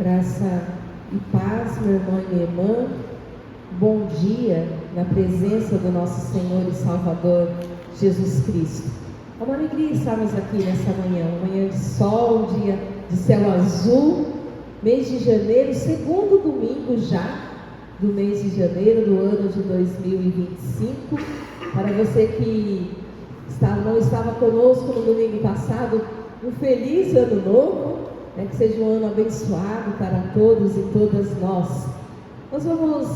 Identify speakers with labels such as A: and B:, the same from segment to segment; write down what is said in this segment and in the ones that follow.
A: Graça e paz, meu irmão e minha irmã. Bom dia na presença do nosso Senhor e Salvador Jesus Cristo. É uma alegria estarmos aqui nessa manhã, uma manhã de sol, um dia de céu azul, mês de janeiro, segundo domingo já do mês de janeiro do ano de 2025. Para você que não estava conosco no domingo passado, um feliz ano novo. Que seja um ano abençoado para todos e todas nós. Nós vamos,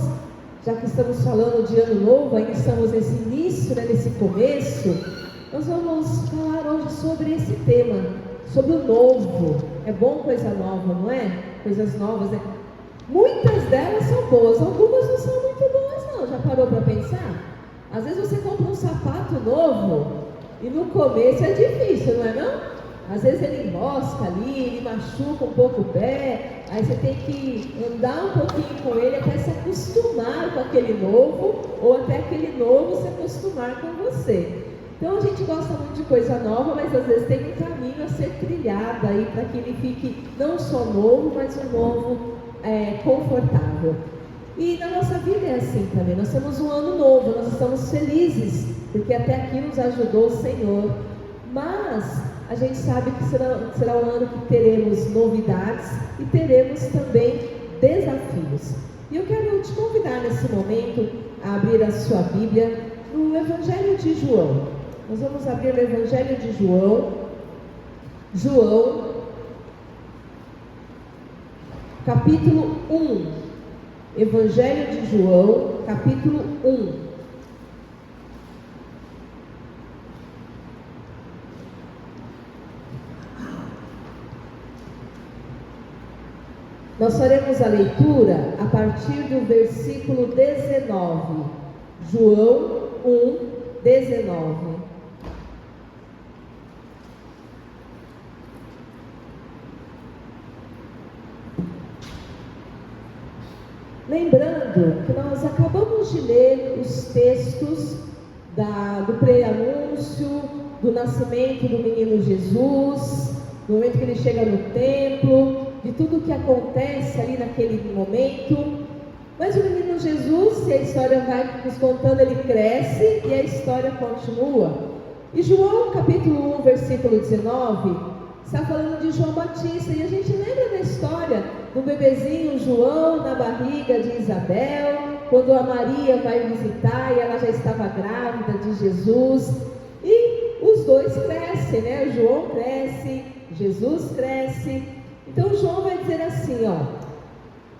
A: já que estamos falando de ano novo, ainda estamos nesse início, nesse começo, nós vamos falar hoje sobre esse tema, sobre o novo. É bom coisa nova, não é? Coisas novas, né? Muitas delas são boas, algumas não são muito boas não. Já parou para pensar? Às vezes você compra um sapato novo e no começo é difícil, não é não? Às vezes ele enrosca ali, ele machuca um pouco o pé, aí você tem que andar um pouquinho com ele até se acostumar com aquele novo, ou até aquele novo se acostumar com você. Então a gente gosta muito de coisa nova, mas às vezes tem um caminho a ser trilhado aí para que ele fique não só novo, mas um novo confortável. E na nossa vida é assim também, nós temos um ano novo, nós estamos felizes, porque até aqui nos ajudou o Senhor, mas a gente sabe que será um ano que teremos novidades e teremos também desafios. E eu quero te convidar nesse momento a abrir a sua Bíblia no Evangelho de João. Nós vamos abrir o Evangelho de João, capítulo 1. Evangelho de João, capítulo 1. Nós faremos a leitura a partir do versículo 19. João 1, 19. Lembrando que nós acabamos de ler os textos do pré-anúncio, do nascimento do menino Jesus, do momento que ele chega no templo, de tudo o que acontece ali naquele momento. Mas o menino Jesus, se a história vai nos contando, ele cresce e a história continua. E João capítulo 1, versículo 19, está falando de João Batista, e a gente lembra da história do bebezinho João na barriga de Isabel, quando a Maria vai visitar e ela já estava grávida de Jesus, e os dois crescem, né? João cresce, Jesus cresce. Então João vai dizer assim,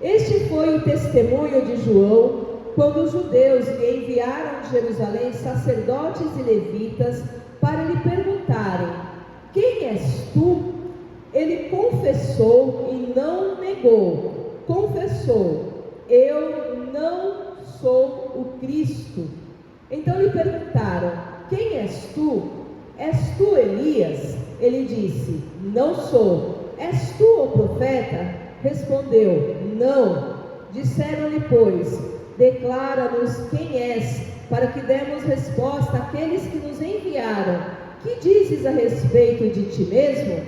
A: este foi o testemunho de João, quando os judeus lhe enviaram de Jerusalém sacerdotes e levitas para lhe perguntarem, quem és tu? Ele confessou e não negou, confessou, eu não sou o Cristo. Então lhe perguntaram, quem és tu? És tu Elias? Ele disse, não sou. És tu o profeta? Respondeu, não. Disseram-lhe, pois, declara-nos quem és, para que demos resposta àqueles que nos enviaram. Que dizes a respeito de ti mesmo?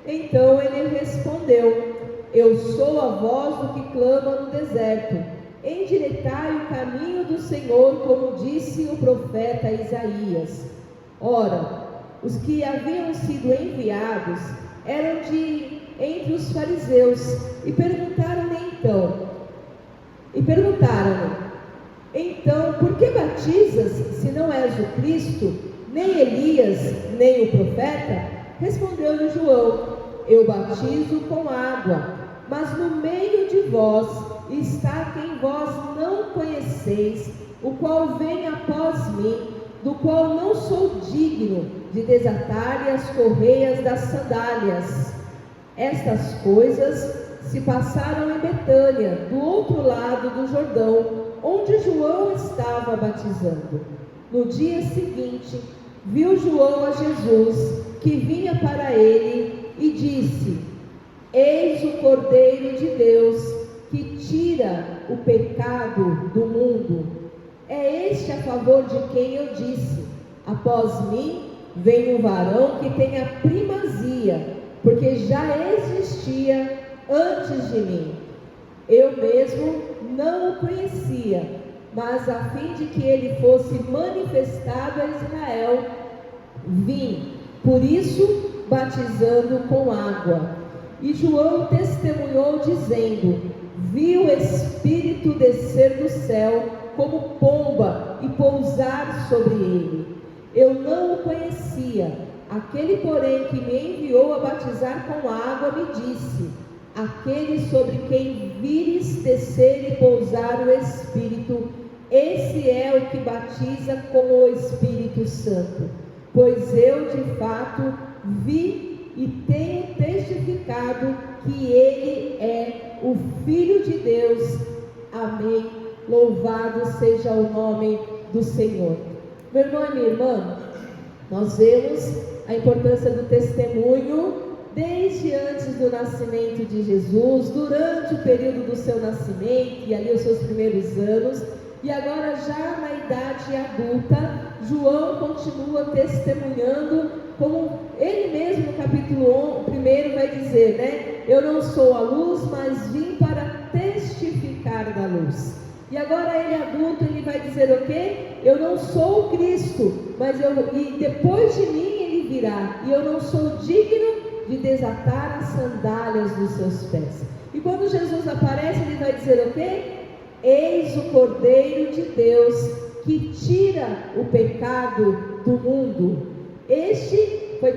A: Então ele respondeu, eu sou a voz do que clama no deserto. Endireitai o caminho do Senhor, como disse o profeta Isaías. Ora, os que haviam sido enviados eram entre os fariseus, e perguntaram-lhe então, por que batizas, se não és o Cristo, nem Elias, nem o profeta? Respondeu-lhe João, eu batizo com água, mas no meio de vós está quem vós não conheceis, o qual vem após mim, do qual não sou digno de desatar-lhe as correias das sandálias. Estas coisas se passaram em Betânia, do outro lado do Jordão, onde João estava batizando. No dia seguinte, viu João a Jesus, que vinha para ele, e disse, eis o Cordeiro de Deus, que tira o pecado do mundo. É este a favor de quem eu disse, após mim vem um varão que tem a primazia, porque já existia antes de mim. Eu mesmo não o conhecia, mas a fim de que ele fosse manifestado a Israel, vim, por isso, batizando com água. E João testemunhou, dizendo: vi o Espírito descer do céu como pomba e pousar sobre ele. Eu não o conhecia. Aquele, porém, que me enviou a batizar com água, me disse: aquele sobre quem vires descer e pousar o Espírito, esse é o que batiza com o Espírito Santo. Pois eu, de fato, vi e tenho testificado que ele é o Filho de Deus. Amém. Louvado seja o nome do Senhor. Meu irmão e minha irmã, nós vemos a importância do testemunho desde antes do nascimento de Jesus, durante o período do seu nascimento e ali os seus primeiros anos, e agora já na idade adulta, João continua testemunhando, como ele mesmo no capítulo 1 vai dizer, né? Eu não sou a luz, mas vim para testificar da luz. E agora ele adulto, ele vai dizer o quê? Eu não sou o Cristo, e depois de mim ele virá, e eu não sou digno de desatar as sandálias dos seus pés. E quando Jesus aparece, ele vai dizer o quê? Eis o Cordeiro de Deus que tira o pecado do mundo. Este foi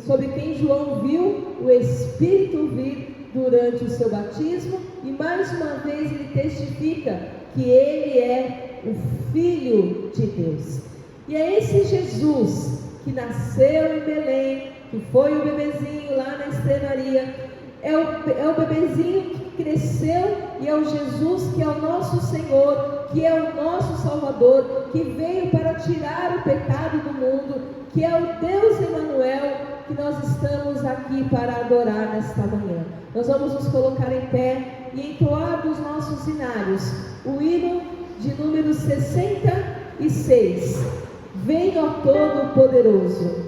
A: sobre quem João viu o Espírito vir durante o seu batismo, e mais uma vez ele testifica que ele é o Filho de Deus. E é esse Jesus que nasceu em Belém, que foi o bebezinho lá na estrenaria, é o bebezinho que cresceu, e é o Jesus que é o nosso Senhor, que é o nosso Salvador, que veio para tirar o pecado do mundo, que é o Deus Emanuel, que nós estamos aqui para adorar nesta manhã. Nós vamos nos colocar em pé e entoar dos nossos hinários o hino de número 66. Venha ao Todo-Poderoso.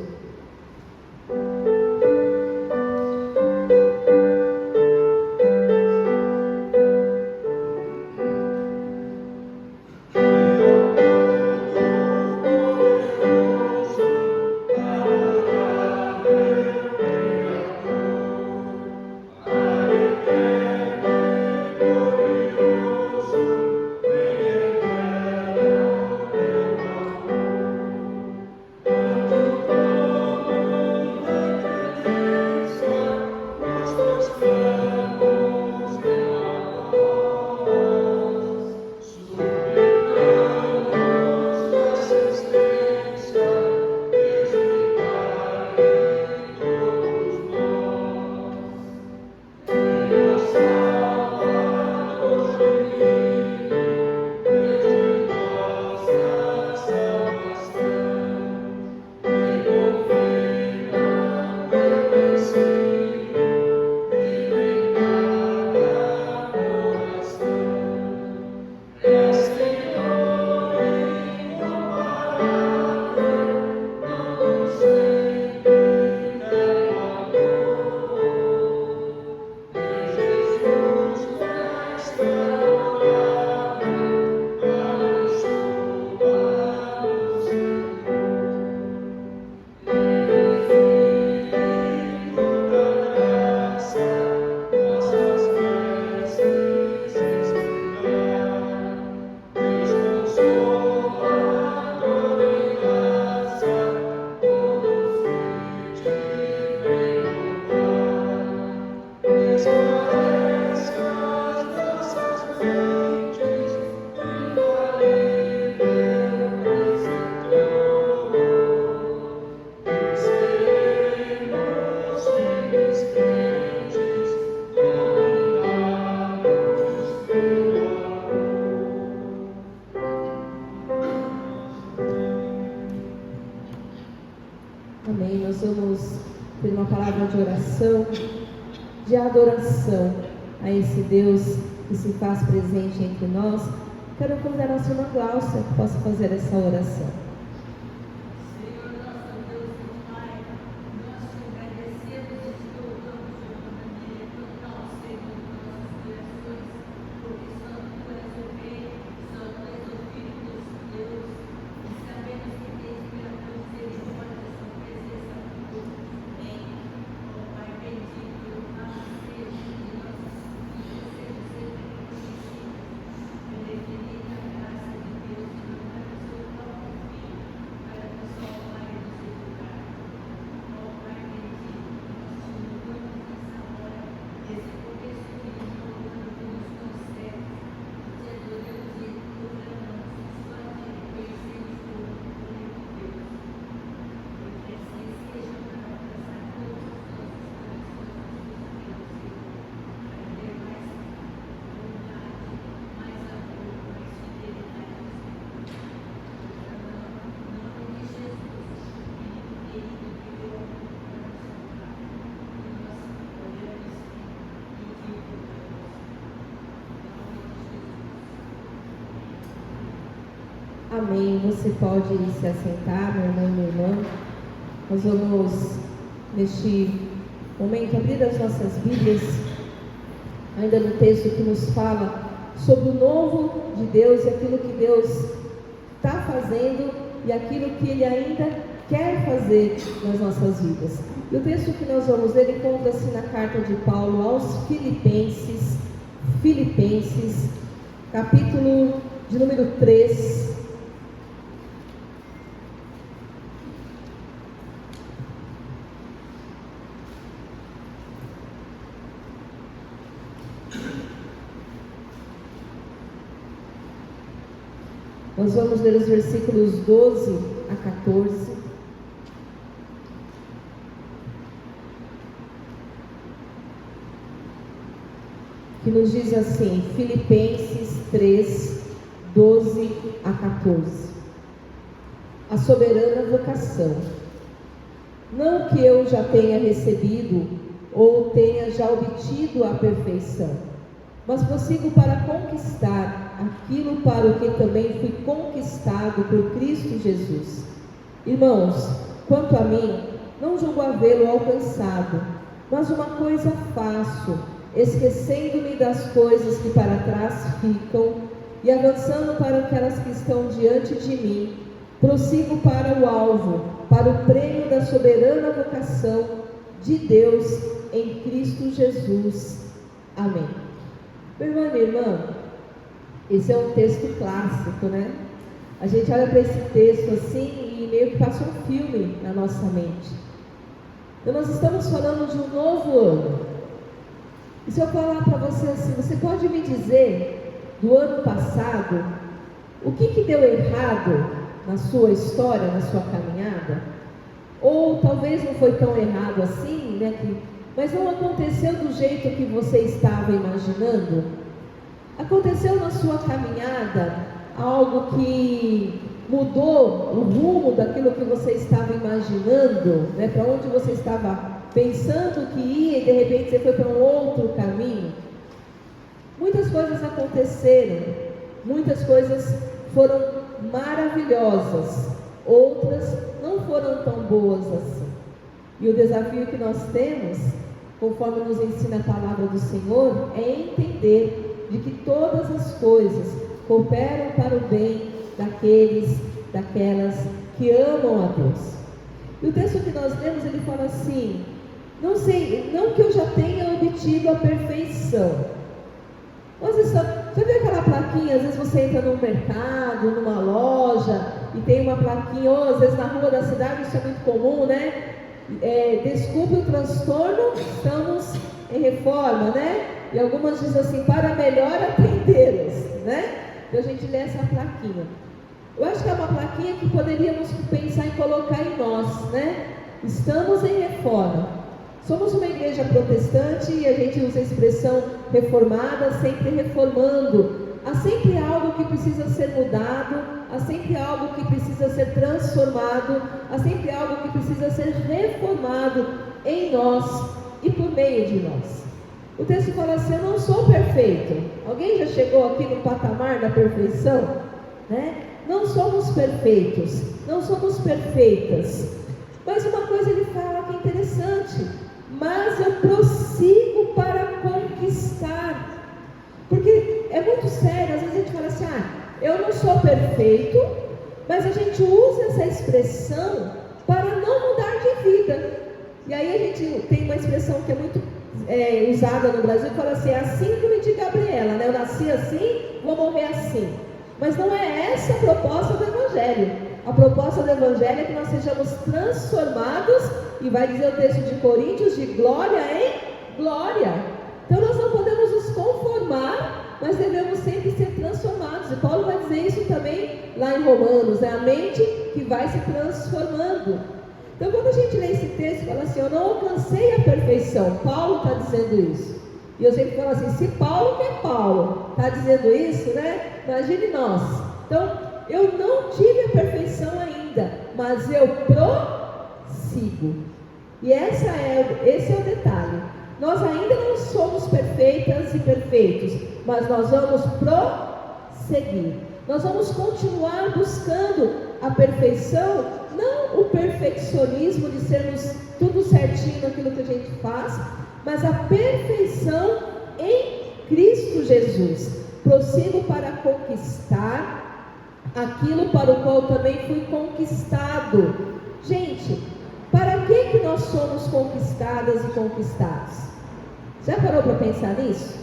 A: Amém. Nós vamos ter uma palavra de oração, de adoração a esse Deus que se faz presente entre nós. Quero convidar a nossa irmã Gláucia que possa fazer essa oração.
B: Senhor, nosso Deus e Pai, nós te agradecemos e te louvamos, Senhor, da
A: Amém. Você pode se assentar, meu irmão e minha irmã. Nós vamos, neste momento, abrir as nossas Bíblias, ainda no texto que nos fala sobre o novo de Deus e aquilo que Deus está fazendo e aquilo que Ele ainda quer fazer nas nossas vidas. E o texto que nós vamos ler encontra-se na carta de Paulo aos Filipenses, capítulo de número 3. Nós vamos ler os versículos 12 a 14. Que nos diz assim, Filipenses 3, 12 a 14. A soberana vocação. Não que eu já tenha recebido ou tenha já obtido a perfeição, mas prossigo para conquistar aquilo para o que também fui conquistado por Cristo Jesus. Irmãos, quanto a mim, não julgo havê-lo alcançado, mas uma coisa faço, esquecendo-me das coisas que para trás ficam e avançando para aquelas que estão diante de mim, prossigo para o alvo, para o prêmio da soberana vocação de Deus em Cristo Jesus. Amém. Meu irmão e minha irmã, esse é um texto clássico, né? A gente olha para esse texto assim e meio que passa um filme na nossa mente. Então nós estamos falando de um novo ano. E se eu falar para você assim, você pode me dizer do ano passado o que deu errado na sua história, na sua caminhada? Ou talvez não foi tão errado assim, né? Mas não aconteceu do jeito que você estava imaginando? Aconteceu na sua caminhada algo que mudou o rumo daquilo que você estava imaginando, né? Para onde você estava pensando que ia e de repente você foi para um outro caminho? Muitas coisas aconteceram, muitas coisas foram maravilhosas, outras não foram tão boas assim. E o desafio que nós temos, conforme nos ensina a palavra do Senhor, é entender de que todas as coisas cooperam para o bem daquelas que amam a Deus. E o texto que nós lemos, ele fala assim, não que eu já tenha obtido a perfeição. Já viu aquela plaquinha, às vezes você entra num mercado, numa loja, e tem uma plaquinha, ou às vezes na rua da cidade, isso é muito comum, né? Desculpe o transtorno, estamos em reforma, né? E algumas dizem assim, para melhor atendê-los, né? Então a gente lê essa plaquinha. Eu acho que é uma plaquinha que poderíamos pensar em colocar em nós, né? Estamos em reforma. Somos uma igreja protestante e a gente usa a expressão reformada, sempre reformando. Há sempre algo que precisa ser mudado, há sempre algo que precisa ser transformado, há sempre algo que precisa ser reformado em nós e por meio de nós. O texto fala assim, eu não sou perfeito. Alguém já chegou aqui no patamar da perfeição? Né? Não somos perfeitos, não somos perfeitas. Mas uma coisa ele fala que é interessante, mas eu prossigo para conquistar. Porque é muito sério, às vezes a gente fala assim, eu não sou perfeito, mas a gente usa essa expressão para não mudar de vida. E aí a gente tem uma expressão que é muito usada no Brasil, que fala assim, é a síndrome de Gabriela, né? Eu nasci assim, vou morrer assim. Mas não é essa a proposta do Evangelho. A proposta do Evangelho é que nós sejamos transformados, e vai dizer o texto de Coríntios, de glória em glória. Então nós não podemos nos conformar, mas devemos sempre ser transformados. E Paulo vai dizer isso também lá em Romanos, é a mente que vai se transformando. Então quando a gente lê esse texto, fala assim, eu não alcancei a perfeição. Paulo está dizendo isso. E eu sempre falo assim, se Paulo, que é Paulo, está dizendo isso, né? Imagine nós. Então, eu não tive a perfeição ainda, mas eu prossigo. E esse é o detalhe. Nós ainda não somos perfeitas e perfeitos, mas nós vamos prosseguir. Nós vamos continuar buscando a perfeição, não o perfeccionismo de sermos tudo certinho naquilo que a gente faz, mas a perfeição em Cristo Jesus. Prossigo para conquistar aquilo para o qual também fui conquistado. Gente, para que nós somos conquistadas e conquistados? Já parou para pensar nisso?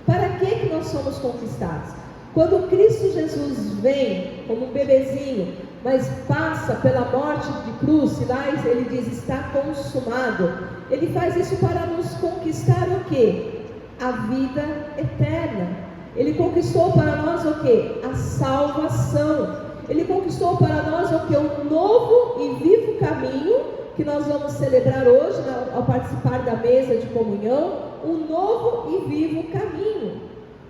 A: Para que nós somos conquistados? Quando Cristo Jesus vem como um bebezinho, mas passa pela morte de cruz, e lá ele diz, está consumado. Ele faz isso para nos conquistar o quê? A vida eterna. Ele conquistou para nós o quê? A salvação. Ele conquistou para nós o quê? Um novo e vivo caminho, que nós vamos celebrar hoje, ao participar da mesa de comunhão, um novo e vivo caminho.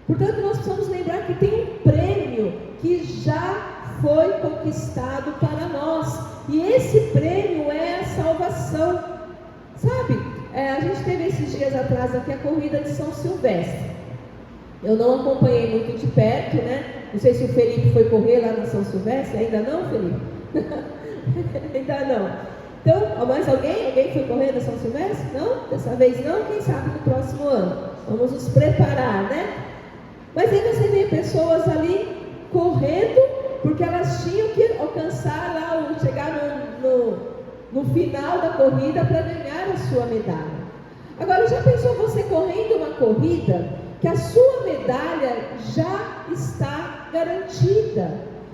A: Portanto, nós precisamos lembrar que tem um prêmio que já foi conquistado para nós, e esse prêmio é a salvação. Sabe, a gente teve esses dias atrás aqui a corrida de São Silvestre. Eu não acompanhei muito de perto, né? Não sei se o Felipe foi correr lá na São Silvestre. Ainda não, Felipe? Ainda não. Então, mais alguém? Alguém foi correr na São Silvestre? Não? Dessa vez não? Quem sabe no próximo ano? Vamos nos preparar, né? Mas aí você vê pessoas ali correndo, porque elas tinham que alcançar lá, chegar no final da corrida para ganhar a sua medalha. Agora, já pensou você correndo uma corrida que a sua medalha já está garantida?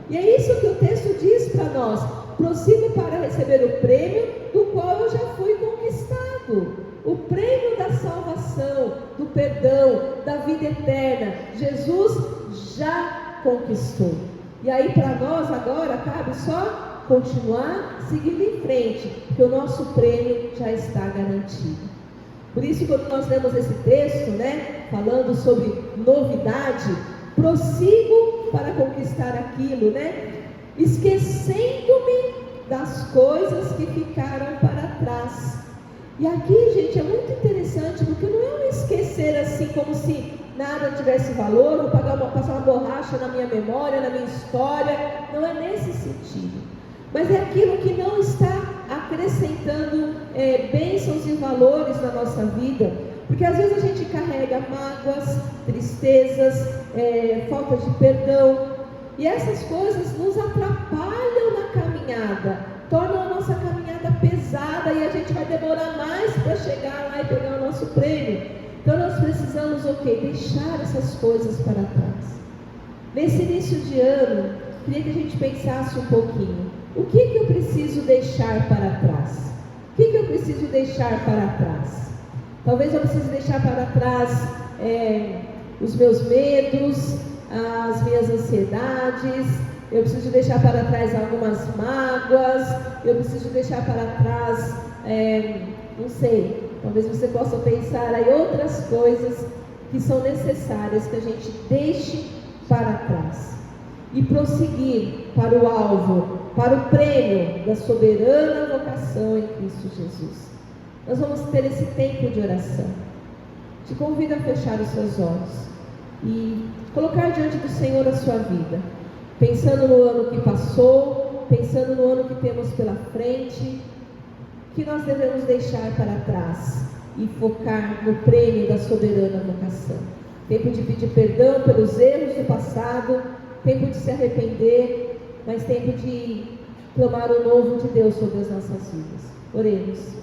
A: E é isso que o texto diz para nós: prossigo para receber o prêmio do qual eu já fui conquistado. O prêmio da salvação, do perdão, da vida eterna, Jesus já conquistou. E aí para nós agora cabe só continuar seguindo em frente, porque o nosso prêmio já está garantido. Por isso, quando nós lemos esse texto, né, falando sobre novidade, prossigo para conquistar aquilo, né, esquecendo-me das coisas que ficaram para trás. E aqui, gente, é muito interessante, porque não é um esquecer assim como se nada tivesse valor, vou passar uma borracha na minha memória, na minha história. Não é nesse sentido, mas é aquilo que não está acrescentando bênçãos e valores na nossa vida, porque às vezes a gente carrega mágoas, tristezas, falta de perdão, e essas coisas nos atrapalham na caminhada, tornam a nossa caminhada pesada, e a gente vai demorar mais para chegar lá e pegar o nosso prêmio. Então nós precisamos o quê? Deixar essas coisas para trás. Nesse início de ano, queria que a gente pensasse um pouquinho: o que eu preciso deixar para trás? O que eu preciso deixar para trás? Talvez eu precise deixar para trás os meus medos, as minhas ansiedades. Eu preciso deixar para trás algumas mágoas. Eu preciso deixar para trás, não sei, talvez você possa pensar aí outras coisas que são necessárias que a gente deixe para trás e prosseguir para o alvo, para o prêmio da soberana vocação em Cristo Jesus. Nós vamos ter esse tempo de oração. Te convido a fechar os seus olhos e colocar diante do Senhor a sua vida, pensando no ano que passou, pensando no ano que temos pela frente, que nós devemos deixar para trás e focar no prêmio da soberana vocação. Tempo de pedir perdão pelos erros do passado, tempo de se arrepender, mas tempo de clamar o novo de Deus sobre as nossas vidas. Oremos.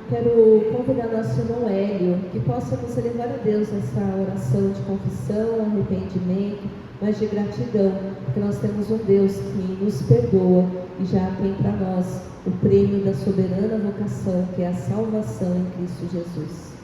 A: Quero convidar nosso irmão Hélio, que possa nos levar a Deus essa oração de confissão, arrependimento, mas de gratidão, porque nós temos um Deus que nos perdoa e já tem para nós o prêmio da soberana vocação, que é a salvação em Cristo Jesus.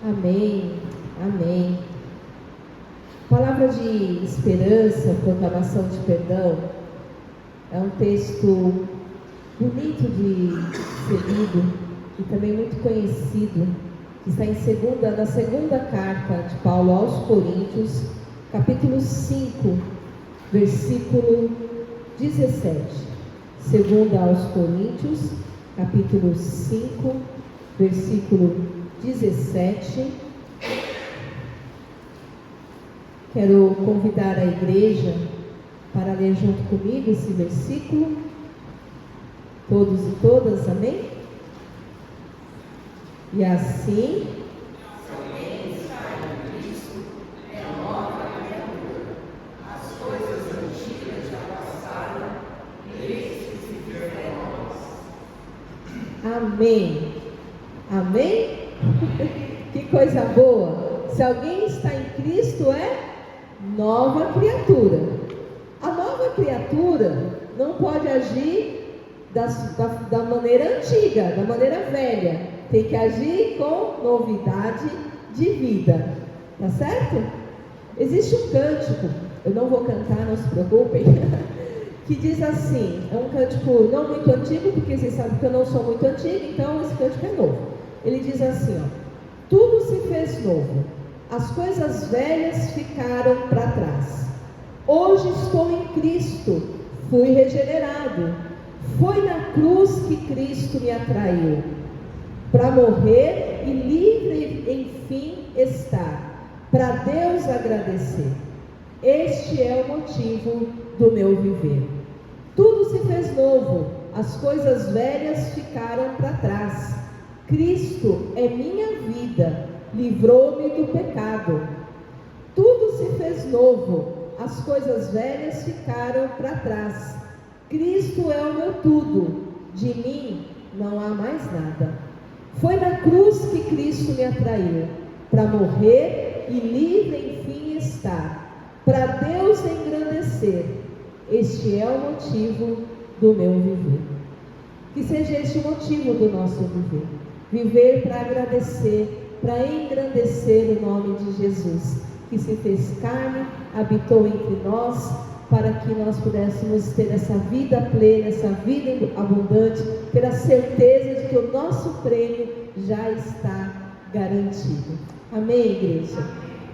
A: Amém, amém. Palavra de esperança, proclamação de perdão, é um texto bonito de ser lido e também muito conhecido, que está na segunda carta de Paulo aos Coríntios, capítulo 5, versículo 17. Segunda aos Coríntios, capítulo 5, versículo 17. Quero convidar a igreja para ler junto comigo esse versículo. Todos e todas, amém? E assim,
B: se alguém está em Cristo, é nova criatura. As coisas antigas já passaram, eis que se fizeram novas.
A: amém. Amém? Que coisa boa! Se alguém está em Cristo, é nova criatura. A nova criatura não pode agir da maneira antiga, da maneira velha. Tem que agir com novidade de vida. Tá certo? Existe um cântico, eu não vou cantar, não se preocupem, que diz assim, é um cântico não muito antigo, porque vocês sabem que eu não sou muito antiga, então esse cântico é novo. Ele diz assim, tudo se fez novo, as coisas velhas ficaram para trás. Hoje estou em Cristo, fui regenerado. Foi na cruz que Cristo me atraiu, para morrer e livre enfim estar, para Deus agradecer. Este é o motivo do meu viver. Tudo se fez novo, as coisas velhas ficaram para trás. Cristo é minha vida, livrou-me do pecado. Tudo se fez novo, as coisas velhas ficaram para trás. Cristo é o meu tudo, de mim não há mais nada. Foi na cruz que Cristo me atraiu, para morrer e livre enfim estar, para Deus engrandecer. Este é o motivo do meu viver. Que seja este o motivo do nosso viver. Viver para agradecer, para engrandecer o nome de Jesus, que se fez carne, habitou entre nós, para que nós pudéssemos ter essa vida plena, essa vida abundante, ter a certeza de que o nosso prêmio já está garantido. Amém, igreja?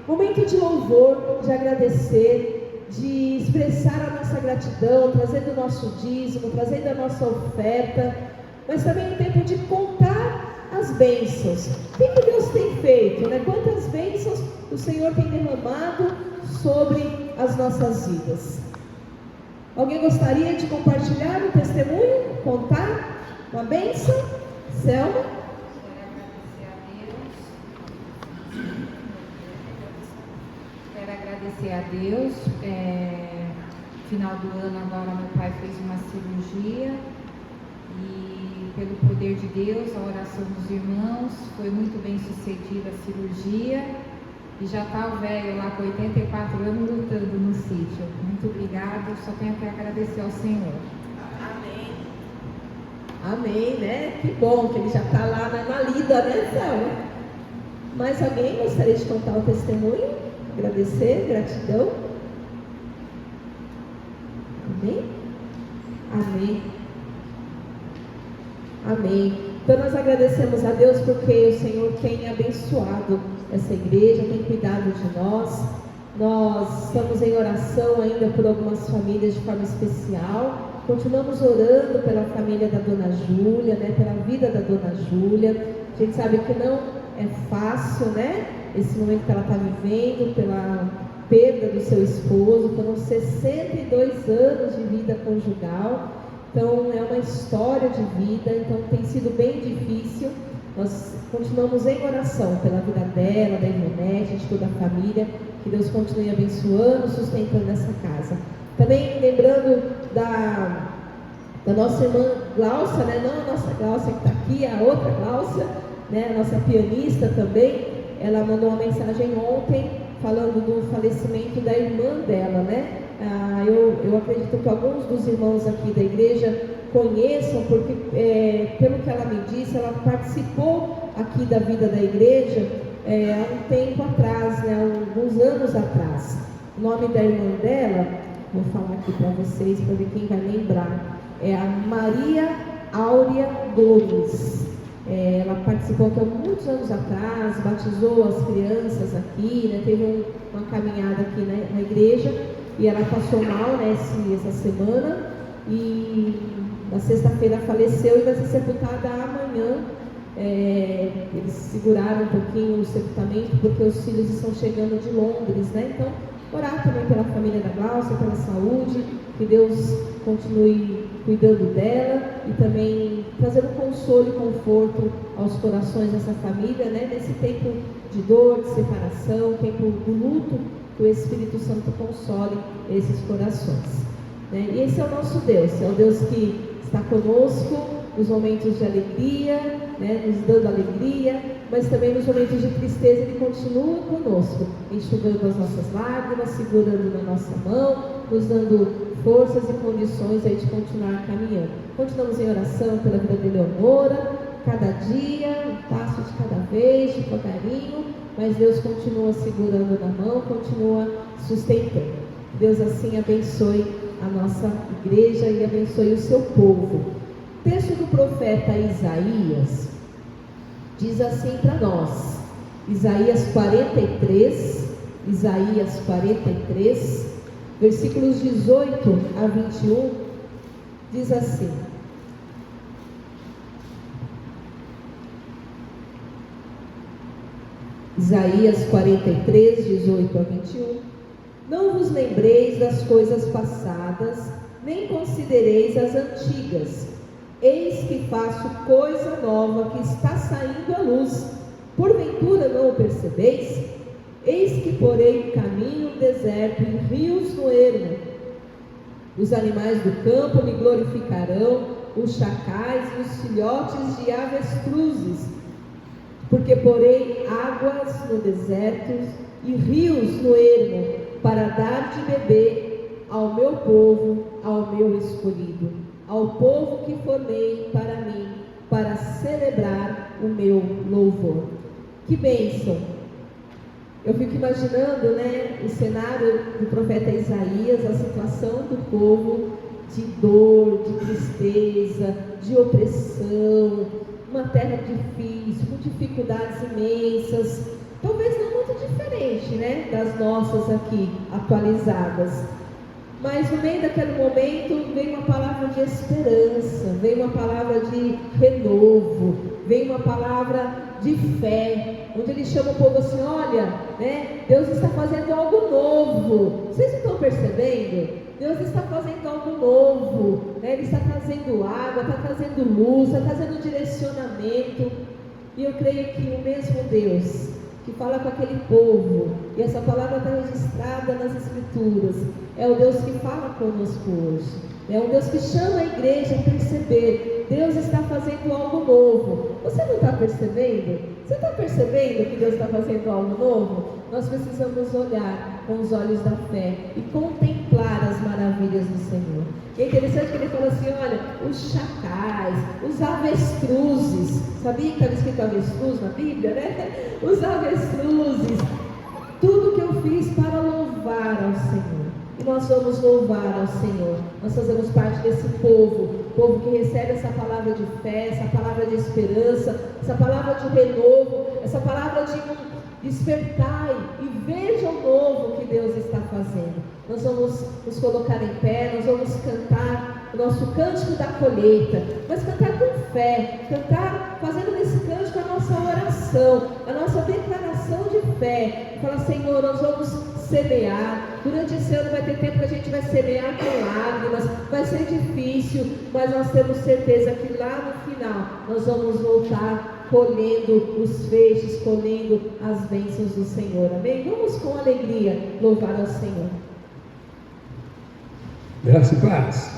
A: Momento de louvor, de agradecer, de expressar a nossa gratidão, trazendo o nosso dízimo, trazendo a nossa oferta, mas também um tempo de contar as bênçãos. O que Deus tem feito, né? Quantas bênçãos o Senhor tem derramado sobre as nossas vidas. Alguém gostaria de compartilhar um testemunho? Contar uma bênção? Selma?
C: Quero agradecer a Deus. Final do ano agora meu pai fez uma cirurgia e pelo poder de Deus, a oração dos irmãos, foi muito bem sucedida a cirurgia e já está o velho lá com 84 anos lutando no sítio. Muito obrigada, só tenho que agradecer ao Senhor.
B: Amém.
A: Amém, né? Que bom que ele já está lá na lida, né, Selma? Mais alguém gostaria de contar o testemunho? Agradecer, gratidão? Amém? Amém. Amém. Então nós agradecemos a Deus porque o Senhor tem abençoado essa igreja, tem cuidado de nós. Nós estamos em oração ainda por algumas famílias de forma especial. Continuamos orando pela família da Dona Júlia, né? Pela vida da Dona Júlia. A gente sabe que não é fácil, né? Esse momento que ela está vivendo, pela perda do seu esposo. Foram 62 anos de vida conjugal. Então é uma história de vida, então tem sido bem difícil. Nós continuamos em oração pela vida dela, da Irmãnete, de toda a família, que Deus continue abençoando, sustentando essa casa. Também lembrando da nossa irmã Glaucia, né? Não a nossa Glaucia que está aqui, a outra Glaucia, né? A nossa pianista também. Ela mandou uma mensagem ontem falando do falecimento da irmã dela, né? Eu acredito que alguns dos irmãos aqui da igreja conheçam, porque pelo que ela me disse, ela participou aqui da vida da igreja há um tempo atrás, né, alguns anos atrás. O nome da irmã dela, vou falar aqui para vocês, para ver quem vai lembrar, é a Maria Áurea Gomes. Ela participou aqui há muitos anos atrás, batizou as crianças aqui, né, teve uma caminhada aqui na igreja. E ela passou mal, né, essa semana, e na sexta-feira faleceu e vai ser sepultada amanhã. Eles seguraram um pouquinho o sepultamento porque os filhos estão chegando de Londres, né? Então, orar também pela família da Glaucia, pela saúde, que Deus continue cuidando dela e também trazendo consolo e conforto aos corações dessa família, né? Nesse tempo de dor, de separação, tempo do luto, que o Espírito Santo console esses corações, né? E esse é o nosso Deus, é o Deus que está conosco nos momentos de alegria, né? Nos dando alegria, mas também nos momentos de tristeza Ele continua conosco, enxugando as nossas lágrimas, segurando na nossa mão, nos dando forças e condições aí de continuar caminhando. Continuamos em oração pela vida de Leonora, cada dia, um passo de cada vez, devagarinho, mas Deus continua segurando na mão, continua sustentando. Deus assim abençoe a nossa igreja e abençoe o seu povo. O texto do profeta Isaías diz assim para nós, Isaías 43, versículos 18 a 21, diz assim: Isaías 43, 18 a 21. Não vos lembreis das coisas passadas, nem considereis as antigas. Eis que faço coisa nova que está saindo à luz. Porventura não o percebeis? Eis que porei caminho no deserto e rios no ermo. Os animais do campo me glorificarão, os chacais e os filhotes de avestruzes. Porque porei águas no deserto e rios no ermo, para dar de beber ao meu povo, ao meu escolhido, ao povo que formei para mim, para celebrar o meu louvor. Que bênção! Eu fico imaginando, né, o cenário do profeta Isaías, a situação do povo de dor, de tristeza, de opressão, uma terra difícil, com dificuldades imensas, talvez não muito diferente, né, das nossas aqui, atualizadas. Mas no meio daquele momento veio uma palavra de esperança, veio uma palavra de renovo, veio uma palavra de fé, onde ele chama o povo assim: olha, né, Deus está fazendo algo novo. Vocês estão percebendo? Deus está fazendo algo novo, né? Ele está trazendo água, está trazendo luz, está trazendo direcionamento. E eu creio que o mesmo Deus que fala com aquele povo, e essa palavra está registrada nas Escrituras, é o Deus que fala conosco hoje. É um Deus que chama a igreja a perceber: Deus está fazendo algo novo. Você não está percebendo? Você está percebendo que Deus está fazendo algo novo? Nós precisamos olhar com os olhos da fé e contemplar as maravilhas do Senhor. E é interessante que ele fala assim: olha, os chacais, os avestruzes. Sabia que estava escrito avestruz na Bíblia, né? Os avestruzes. Tudo que eu fiz para louvar ao Senhor. E nós vamos louvar ao Senhor. Nós fazemos parte desse povo que recebe essa palavra de fé, essa palavra de esperança, essa palavra de renovo, essa palavra de despertai e veja o novo que Deus está fazendo. Nós vamos nos colocar em pé, nós vamos cantar o nosso cântico da colheita, mas cantar com fé, cantar fazendo desse cântico a nossa oração, a nossa declaração de fé, e falar: Senhor, nós vamos semear. Durante esse ano vai ter tempo que a gente vai semear com lágrimas, vai ser difícil, mas nós temos certeza que lá no final nós vamos voltar colhendo os feixes, colhendo as bênçãos do Senhor. Amém? Vamos com alegria louvar ao Senhor.
D: Graça e paz.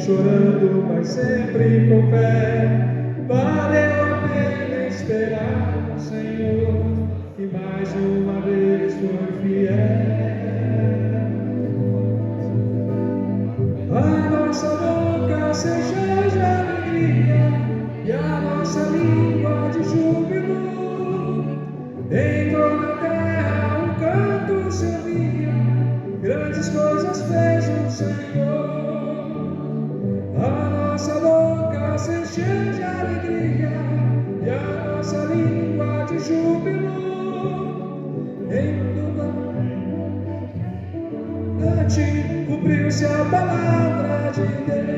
E: Chorando, mas sempre com fé, valeu a pena esperar o Senhor, e mais uma vez foi fiel. A nossa boca seja de alegria, e a nossa língua de júbilo, em toda a terra um canto se ouvia, grandes coisas fez o Senhor. A nossa boca se enche de alegria, e a nossa língua de júbilo, em toda cumpriu-se a palavra de Deus.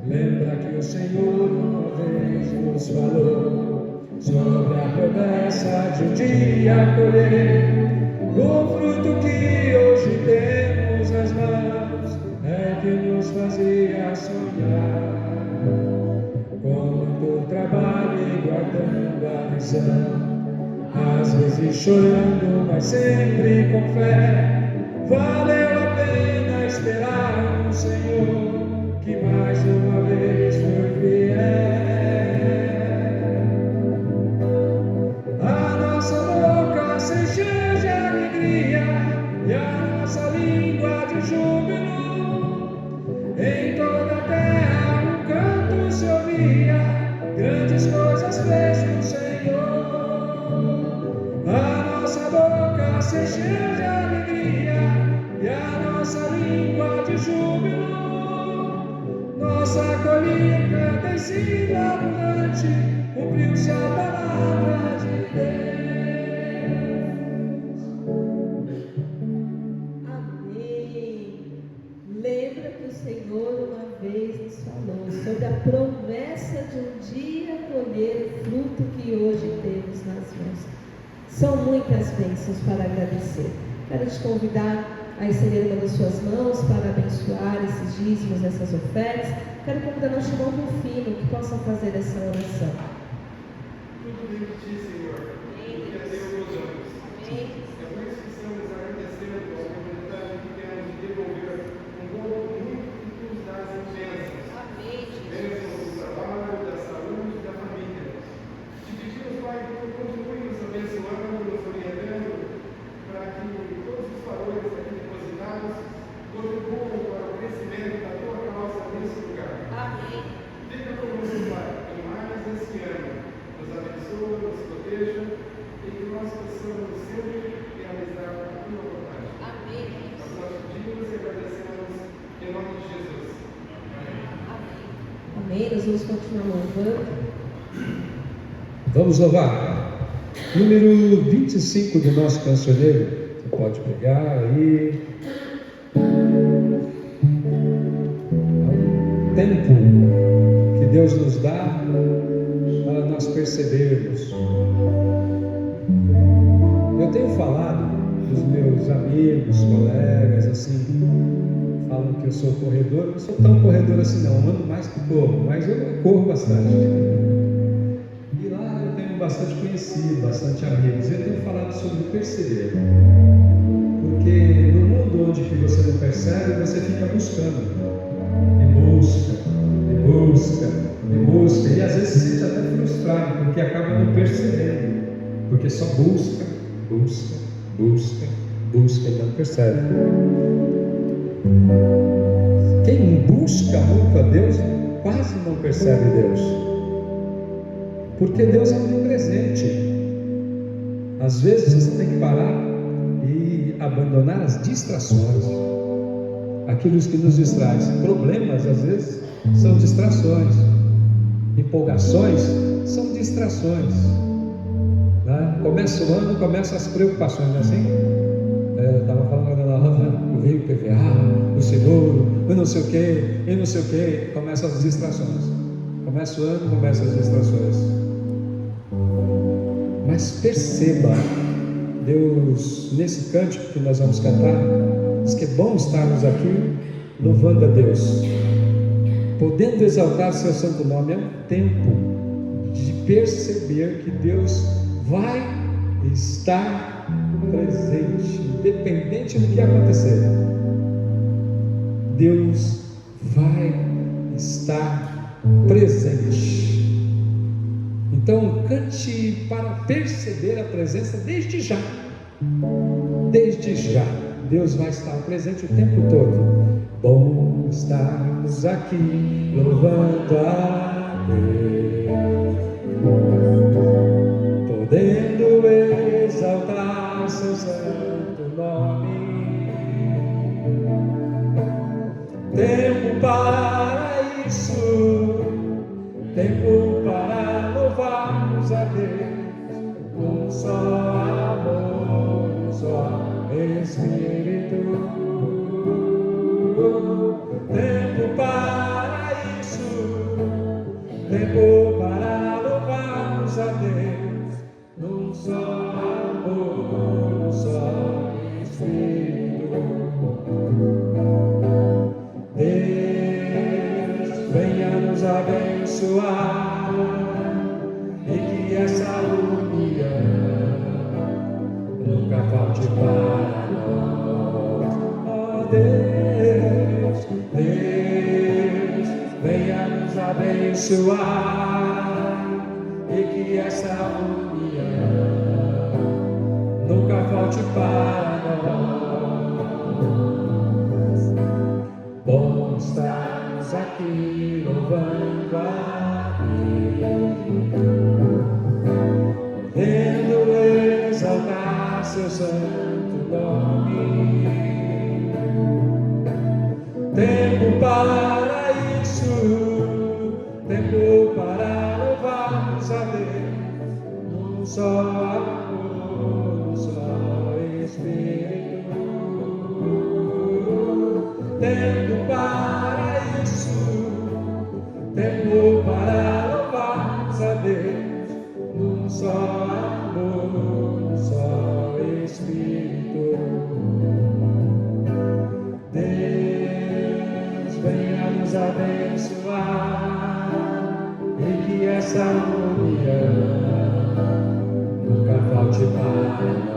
E: Lembra que o Senhor uma vez nos falou sobre a promessa de um dia colher o fruto que hoje temos nas mãos, é que nos fazia sonhar. Com muito trabalho e guardando a visão, às vezes chorando, mas sempre com fé, valeu a pena esperar no Senhor, que mais uma vez foi fiel. A nossa boca se enche de alegria, e a nossa língua de júbilo, em toda a terra um canto se ouvia, grandes coisas fez o Senhor. A nossa boca se enche de alegria, e a nossa língua de júbilo, nossa colheita tem sido cumpriu-se a palavra de Deus.
A: Amém. Lembra que o Senhor uma vez nos falou sobre a promessa de um dia colher o fruto que hoje temos nas mãos. São muitas bênçãos para agradecer. Quero te convidar a estender uma das suas mãos para abençoar esses dízimos, essas ofertas. Quero convidar nosso irmão Rufino que possa fazer essa oração.
D: Tudo vem de ti, Senhor, porque a Deus nos ama. É por isso que estamos agradecendo a oportunidade que temos de devolver um pouco muito que tu nos dás em bênçãos. Bênçãos do trabalho, da saúde e da família. Te pedimos, Pai, que tu continue nos abençoando, nos orientando, para que todos os valores aqui depositados contribuam para o crescimento da tua causa nesse lugar. Fica conosco, Pai, em mais esse ano. Nos abençoa, nos proteja e que nós possamos sempre realizar a tua vontade. Nós nós pedimos e agradecemos em nome de Jesus.
A: Amém. Nós vamos continuar louvando.
E: Vamos louvar. Número 25 do nosso cancioneiro. Você pode pegar aí. É um tempo que Deus nos dá para nós percebermos. Eu tenho falado dos meus amigos, colegas, assim, falam que eu sou corredor. Eu não sou tão corredor assim não, ando mais que corro, mas eu corro bastante. E lá eu tenho bastante conhecido, bastante amigos. Eu tenho falado sobre perceber. Porque no mundo onde que você não percebe, você fica buscando. E busca. E às vezes se sente até frustrado, porque acaba não percebendo. Porque só busca e não percebe. Quem busca muito a Deus, quase não percebe Deus. Porque Deus é onipresente. Às vezes você tem que parar e abandonar as distrações, aquilo que nos distrai. Problemas às vezes são distrações, empolgações são distrações, né? Começa o ano, começam as preocupações, não é assim? Eu estava falando com a dona Rosa, veio o PVA, o seguro, eu não sei o que, começam as distrações. Começa o ano, começam as distrações. Mas perceba, Deus, nesse cântico que nós vamos cantar, diz que é bom estarmos aqui louvando a Deus, podendo exaltar seu santo nome. É um tempo de perceber que Deus vai estar presente, independente do que acontecer. Deus vai estar presente. Então cante para perceber a presença desde já. Desde já Deus vai estar presente o tempo todo. Bom estarmos aqui louvando a Deus, podendo exaltar seu santo nome. Tempo para isso, tempo para louvarmos a Deus, um só amor, um só Espírito. Tempo para isso, tempo para louvarmos a Deus, num só amor, um só Espírito. Deus venha nos abençoar e que essa união nunca falte para nós. Oh Deus, Deus venha nos abençoar e que essa união nunca falte para nós. Bom estarmos aqui louvando a Deus, vendo exaltar seu santo nome. Tempo para isso, tempo para louvarmos a Deus. só amor, só Espírito. Tempo para isso, tempo para louvar a Deus, só amor, só Espírito. Deus venha nos abençoar e que essa união nunca falte para nós.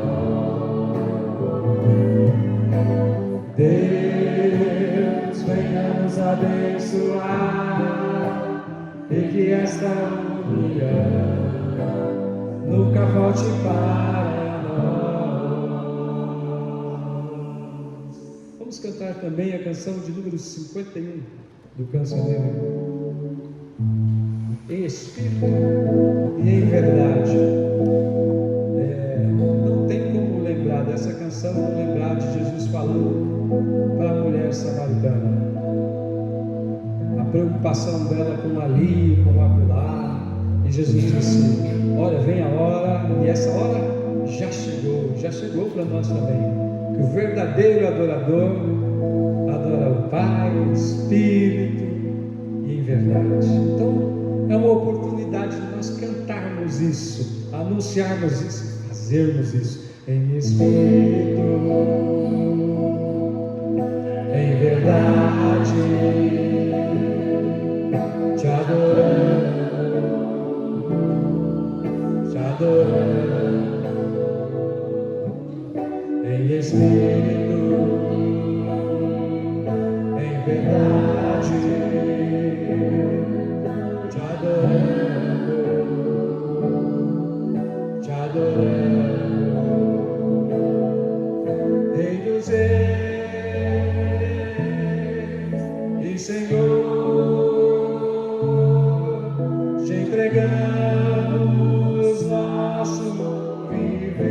E: Deus venha nos abençoar e que esta união nunca falte para nós. Vamos cantar também a canção de número 51 do Cancioneiro. Em espírito e em verdade. Não tem como lembrar dessa canção, não lembrar de Jesus falando para a mulher samaritana. A preocupação dela com ali, com acolá. E Jesus disse: olha, vem a hora, e essa hora já chegou para nós também. Que o verdadeiro adorador adora o Pai, o Espírito e em verdade. Então, é uma oportunidade de nós cantarmos isso, anunciarmos isso, fazermos isso em espírito, em verdade, te adorando, em espírito, em verdade, te adorando, Rei dos Reis e Senhor, te entregamos nosso viver.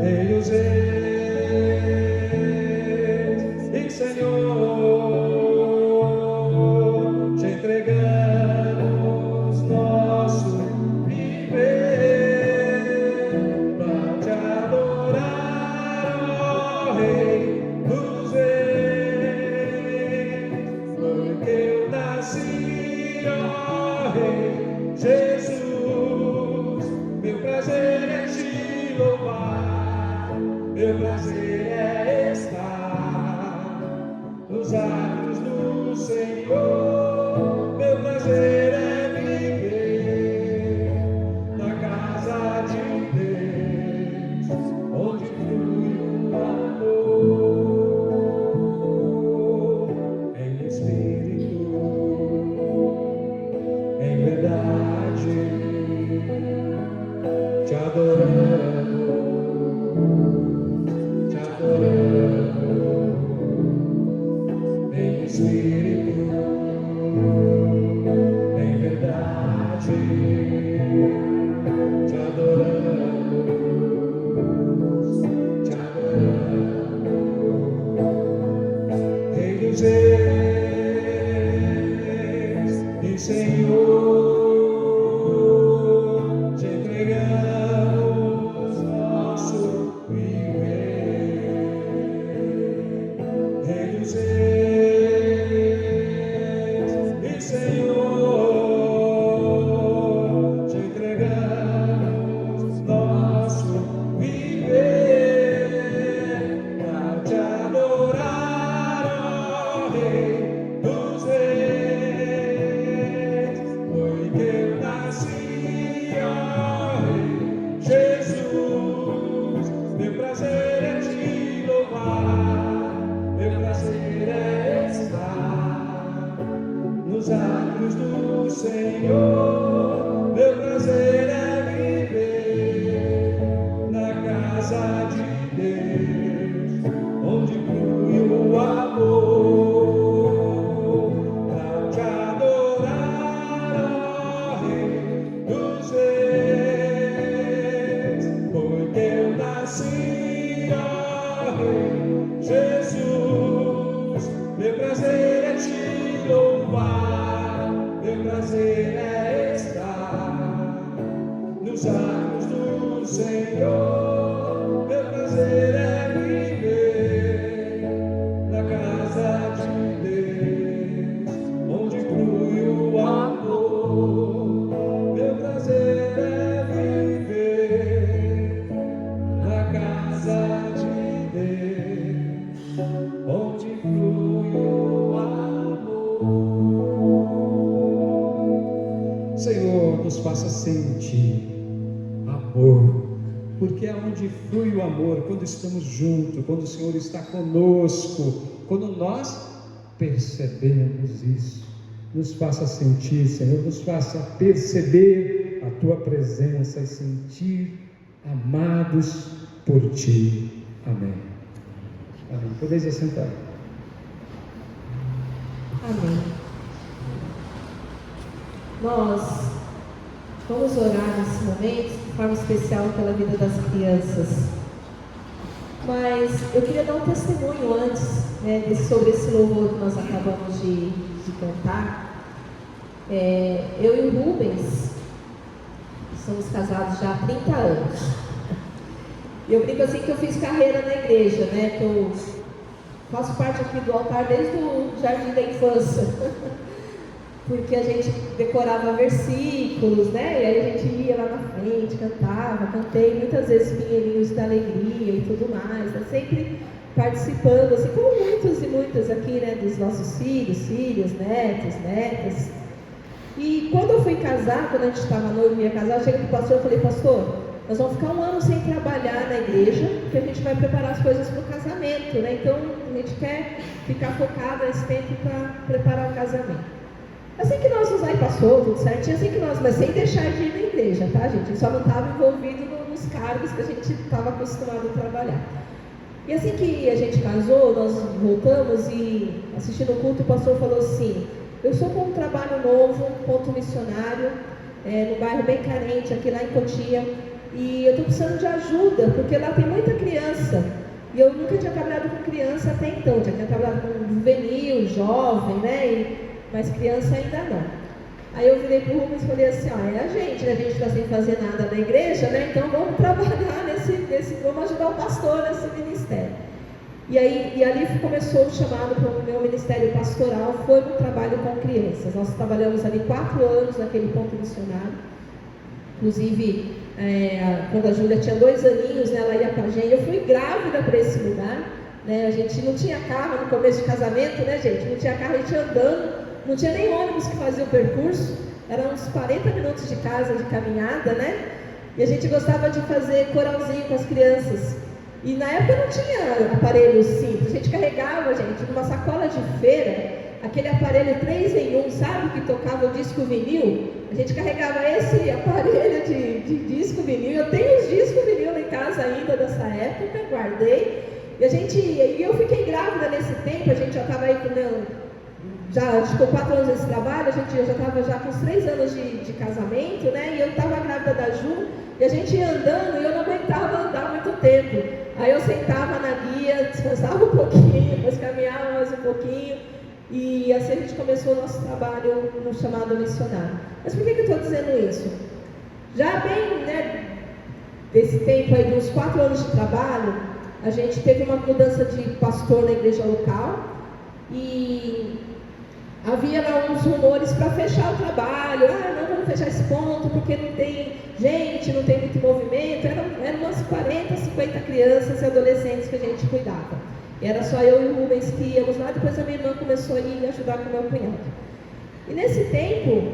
E: Rei dos Reis e Senhor, te entregamos nosso viver para te adorar, ó Rei dos Reis, porque eu nasci, ó Rei Jesus. Meu prazer é te louvar, meu prazer é estar nos atos do Senhor. Meu prazer é viver na casa de Deus, onde flui o amor, em espírito, em verdade, te adorando, em espírito, em verdade, te adorando, Rei dos Reis e Senhor, te entregamos nosso viver. Rei dos Reis e Senhor, te entregamos nosso viver para te adorar, ó Rei dos Reis, porque eu nasci, ó Rei Jesus. Meu prazer é te louvar, meu prazer é estar nos atos do Senhor. Meu prazer é viver na casa de Deus, onde flui o amor, para te adorar, ó Rei dos Reis, porque eu nasci, ó Rei Jesus. Meu prazer é te louvar, meu prazer é estar nos atos do Senhor. Meu prazer é viver na casa de Deus, onde flui o amor. Meu prazer é viver na casa de Deus, onde flui o amor. Senhor, nos faça sentir amor, porque é onde flui o amor, quando estamos juntos, quando o Senhor está conosco, quando nós percebemos isso. Nos faça sentir, Senhor, nos faça perceber a Tua presença e sentir amados por Ti. Amém. Amém. Podeis assentar.
A: Amém. Nós vamos orar nesse momento, de forma especial pela vida das crianças. Mas eu queria dar um testemunho antes, sobre esse louvor que nós acabamos de cantar. Eu e o Rubens somos casados já há 30 anos. E eu brinco assim que eu fiz carreira na igreja, né? Que eu faço parte aqui do altar desde o jardim da infância. Porque a gente decorava versículos, né? E aí a gente ia lá na frente, cantei muitas vezes Pinheirinhos da Alegria e tudo mais, né? Sempre participando, assim como muitos e muitas aqui, né? Dos nossos filhos, netas. E quando eu fui casar, quando a gente estava noivo e ia casar, eu cheguei para o pastor e falei: pastor, nós vamos ficar 1 ano sem trabalhar na igreja, porque a gente vai preparar as coisas para o casamento, né? Então a gente quer ficar focado nesse tempo para preparar o casamento. Assim que nós aí passou, tudo certinho, assim que nós, mas sem deixar de ir na igreja, tá, gente? A gente só não estava envolvido nos cargos que a gente estava acostumado a trabalhar. E assim que a gente casou, nós voltamos e assistindo o culto, o pastor falou assim: eu sou com um trabalho novo, ponto missionário, no bairro bem carente, aqui lá em Cotia, e eu estou precisando de ajuda, porque lá tem muita criança. E eu nunca tinha trabalhado com criança até então, já tinha trabalhado com juvenil, jovem, né? Mas criança ainda não. Aí eu virei para o Rubens e falei assim: é a gente está sem fazer nada na igreja, né? Então vamos trabalhar vamos ajudar o pastor nesse ministério. E ali começou o chamado para o meu ministério pastoral, foi no trabalho com crianças. Nós trabalhamos ali 4 anos naquele ponto missionário. Inclusive, quando a Júlia tinha 2 aninhos, né, ela ia com a gente. Eu fui grávida para esse lugar, né? A gente não tinha carro no começo de casamento, né, gente? Não tinha carro, a gente andando. Não tinha nem ônibus que fazia o percurso, eram uns 40 minutos de casa, de caminhada, né? E a gente gostava de fazer coralzinho com as crianças. E na época não tinha aparelho simples, a gente carregava, gente, numa sacola de feira, aquele aparelho 3 em 1, sabe, que tocava o disco vinil? A gente carregava esse aparelho de disco vinil. Eu tenho os discos vinil em casa ainda dessa época, guardei. E eu fiquei grávida nesse tempo, a gente já estava aí com já ficou 4 anos nesse trabalho, eu já estava já com uns 3 anos de casamento, né? E eu estava grávida da Ju, e a gente ia andando e eu não aguentava andar muito tempo. Aí eu sentava na guia, descansava um pouquinho, depois caminhava mais um pouquinho, e assim a gente começou o nosso trabalho no chamado missionário. Mas por que eu estou dizendo isso? Já bem, né, desse tempo aí, de uns 4 anos de trabalho, a gente teve uma mudança de pastor na igreja local, e havia lá uns rumores para fechar o trabalho. Não vamos fechar esse ponto porque não tem gente, não tem muito movimento. Eram umas 40, 50 crianças e adolescentes que a gente cuidava. E era só eu e o Rubens que íamos lá. Depois a minha irmã começou a ir ajudar com o meu cunhado. E nesse tempo,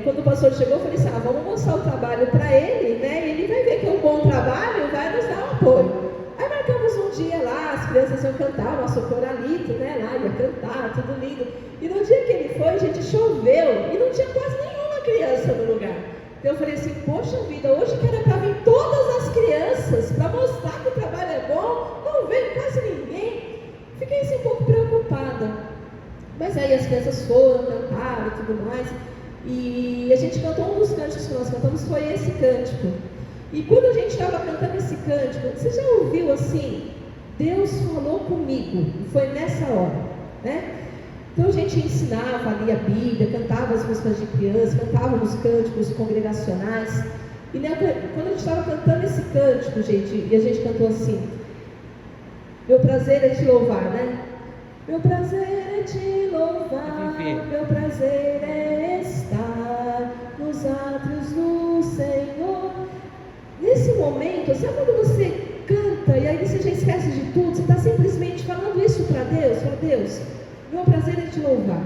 A: quando o pastor chegou, eu falei assim: vamos mostrar o trabalho para ele, né? E ele vai ver que é um bom trabalho, vai nos dar um apoio. Aí marcamos um dia lá, as crianças iam cantar, o nosso coralito, né? Lá ia cantar, tudo lindo. E no dia que ele foi, gente, choveu e não tinha quase nenhuma criança no lugar. Então eu falei assim: poxa vida, hoje que era para vir todas as crianças, para mostrar que o trabalho é bom, não veio quase ninguém. Fiquei assim um pouco preocupada. Mas aí as crianças foram, cantaram e tudo mais. E a gente cantou, um dos cânticos que nós cantamos foi esse cântico. E quando a gente estava cantando esse cântico, você já ouviu assim: Deus falou comigo? Foi nessa hora, né? Então a gente ensinava ali a Bíblia, cantava as músicas de criança, cantava os cânticos congregacionais. E quando a gente estava cantando esse cântico, gente, e a gente cantou assim: meu prazer é te louvar, né? Meu prazer é te louvar, meu prazer é estar nos átrios do Senhor. Nesse momento, sabe quando você canta e aí você já esquece de tudo? Você está simplesmente falando isso para Deus. Fala: Deus, meu prazer é te louvar.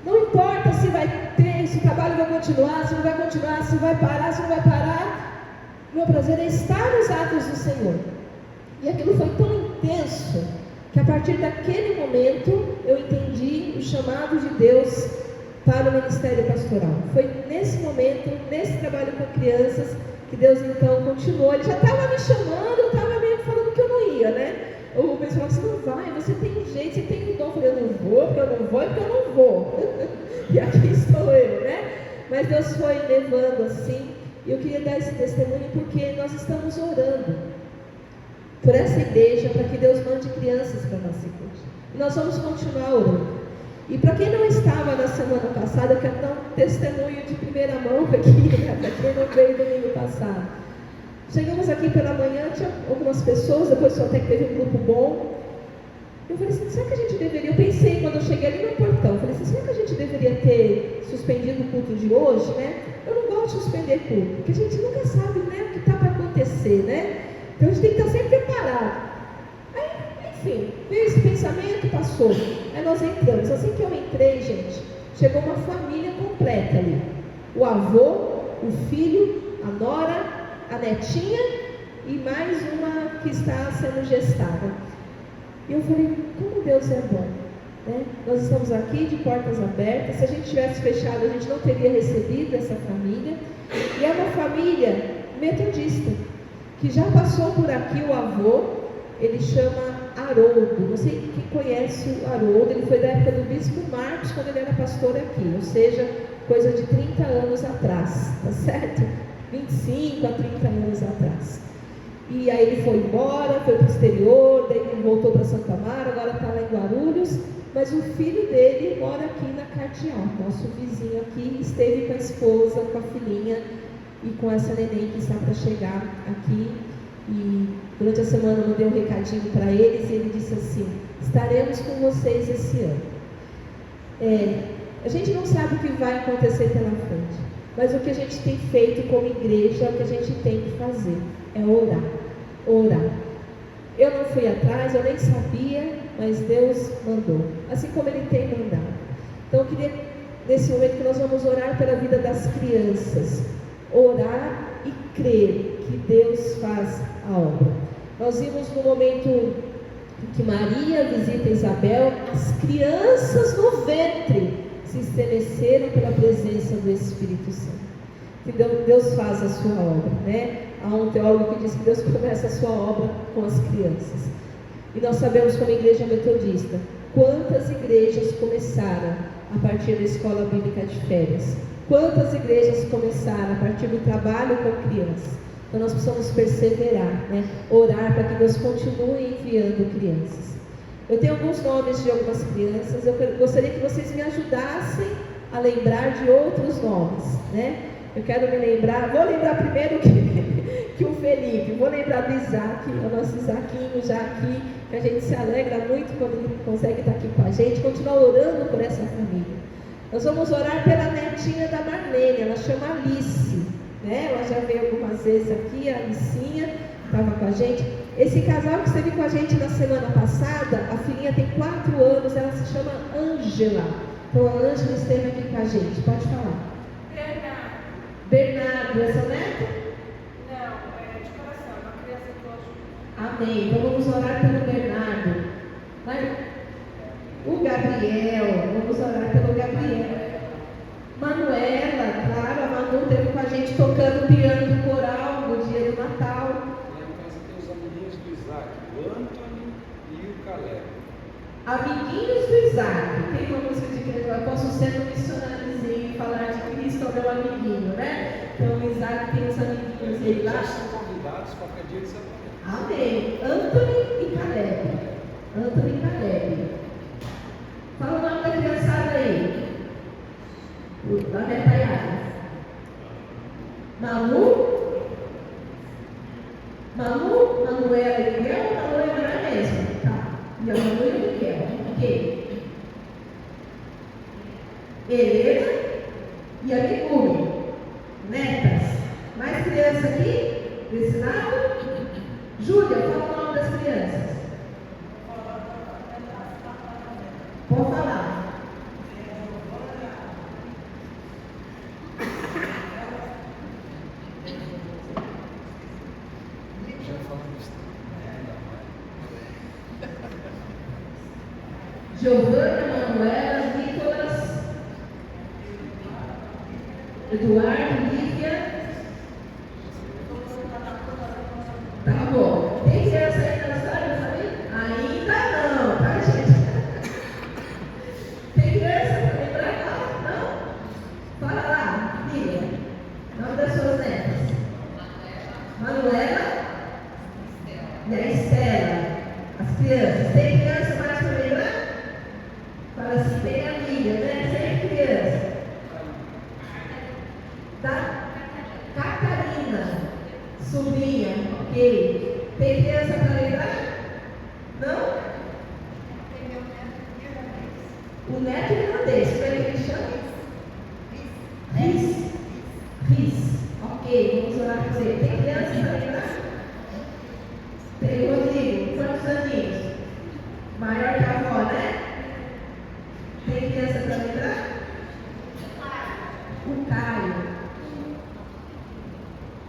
A: Não importa se vai ter, se o trabalho vai continuar, se não vai continuar, se vai parar, se não vai parar. Meu prazer é estar nos átrios do Senhor. E aquilo foi tão intenso que a partir daquele momento eu entendi o chamado de Deus para o ministério pastoral. Foi nesse momento, nesse trabalho com crianças, que Deus então continuou. Ele já estava me chamando, eu estava meio falando que eu não ia, né? O pessoal falou: você não vai, você tem um jeito, você tem um dom. Eu falei: eu não vou, porque eu não vou, porque eu não vou. E aqui estou eu, né? Mas Deus foi levando assim. E eu queria dar esse testemunho porque nós estamos orando por essa igreja, para que Deus mande crianças para a nossa igreja. E nós vamos continuar orando. E para quem não estava na semana passada, eu quero dar um testemunho de primeira mão aqui, né? Para quem não veio domingo passado. Chegamos aqui pela manhã, tinha algumas pessoas, depois só até que teve um grupo bom. Eu falei assim: será que a gente deveria? Eu pensei quando eu cheguei ali no portão, eu falei assim: será que a gente deveria ter suspendido o culto de hoje, né? Eu não gosto de suspender culto, porque a gente nunca sabe, né, o que está para acontecer, né? Então a gente tem que estar sempre preparado. Aí, enfim, veio esse pensamento, passou. Aí nós entramos. Assim que eu entrei, gente, chegou uma família completa ali. O avô, o filho, a nora, a netinha e mais uma que está sendo gestada. E eu falei: como Deus é bom, né? Nós estamos aqui de portas abertas. Se a gente tivesse fechado, a gente não teria recebido essa família. E é uma família metodista, que já passou por aqui. O avô, ele chama Haroldo. Não sei quem conhece o Haroldo. Ele foi da época do bispo Marcos, quando ele era pastor aqui, ou seja, coisa de 30 anos atrás, tá certo? 25 a 30 anos atrás. E aí ele foi embora, foi para o exterior, daí ele voltou para Santa Amaro, agora está lá em Guarulhos. Mas o filho dele mora aqui na Cardeal, nosso vizinho aqui, esteve com a esposa, com a filhinha e com essa neném que está para chegar aqui. E durante a semana eu mandei um recadinho para eles e ele disse assim: estaremos com vocês esse ano. A gente não sabe o que vai acontecer pela frente, mas o que a gente tem feito como igreja, o que a gente tem que fazer é orar, orar. Eu não fui atrás, eu nem sabia, mas Deus mandou, assim como Ele tem mandado. Então eu queria, nesse momento, que nós vamos orar pela vida das crianças, orar e crer que Deus faz a obra. Nós vimos no momento em que Maria visita Isabel, as crianças no ventre se estremeceram pela presença do Espírito Santo. Que Deus faz a sua obra, né? Há um teólogo que diz que Deus começa a sua obra com as crianças. E nós sabemos, como igreja metodista, quantas igrejas começaram a partir da escola bíblica de férias. Quantas igrejas começaram a partir do trabalho com crianças. Então nós precisamos perseverar, né? Orar para que Deus continue enviando crianças. Eu tenho alguns nomes de algumas crianças. Eu gostaria que vocês me ajudassem a lembrar de outros nomes, né? Eu quero me lembrar, vou lembrar primeiro que o Felipe, vou lembrar do Isaac, o nosso Isaquinho já aqui, que a gente se alegra muito quando ele consegue estar aqui com a gente, continuar orando por essa família. Nós vamos orar pela netinha da Marlene, ela chama Alice, né? Ela já veio algumas vezes aqui, a Alicinha estava com a gente. Esse casal que esteve com a gente na semana passada, a filhinha tem 4 anos, ela se chama Ângela. Então a Ângela esteve aqui com a gente, pode falar. Bernardo, é seu neto?
B: Não, é de coração, uma criança que eu ajudo.
A: Amém. Então vamos orar pelo Bernardo. Mas o Gabriel, vamos orar pelo Gabriel. Manuela, claro, a Manu esteve com a gente tocando piano do coral no dia do Natal.
F: Lá em casa tem os amiguinhos do Isaac, o Anthony e o Caleb.
A: Amiguinhos do Isaac. Tem uma música de que eu posso ser um missionáriozinho e falar de Cristo ao meu amiguinho, né? Então o Isaac tem os amiguinhos dele lá.
F: Já são convidados, qualquer dia eles aparecem.
A: Amém. Anthony e Caleb. Anthony e Caleb. Fala o nome da criançada aí. Da Netayara. Malu Manuela e Miguel, Manuela não é mesmo? Tá. E a Manuela e Miguel. Ok. Helena e a Miguri. Netas. Mais criança aqui? Desse lado? Júlia, qual é o nome das crianças? Pode falar. Giovana, Manuela, Nicolas, Eduardo, Lívia. Tá bom. Tem criança aí na história, sabe? Ainda não, tá, gente? Tem criança para lembrar lá? Não? Fala lá, Lívia. Nome das suas netas. Manuela e a Estela. As crianças. Tem criança mais para lembrar? Fala assim, tem a Lívia, né? Sem criança. Tá? Catarina, sobrinha, ok. Tem criança para lembrar? Não? O neto irlandês, como é que ele chama? Riz. Ok, vamos orar por ele. Tem criança para lembrar? Tem o Rodrigo, quantos aninhos? Maior que a avó, né? Tem criança para lembrar? O Caio.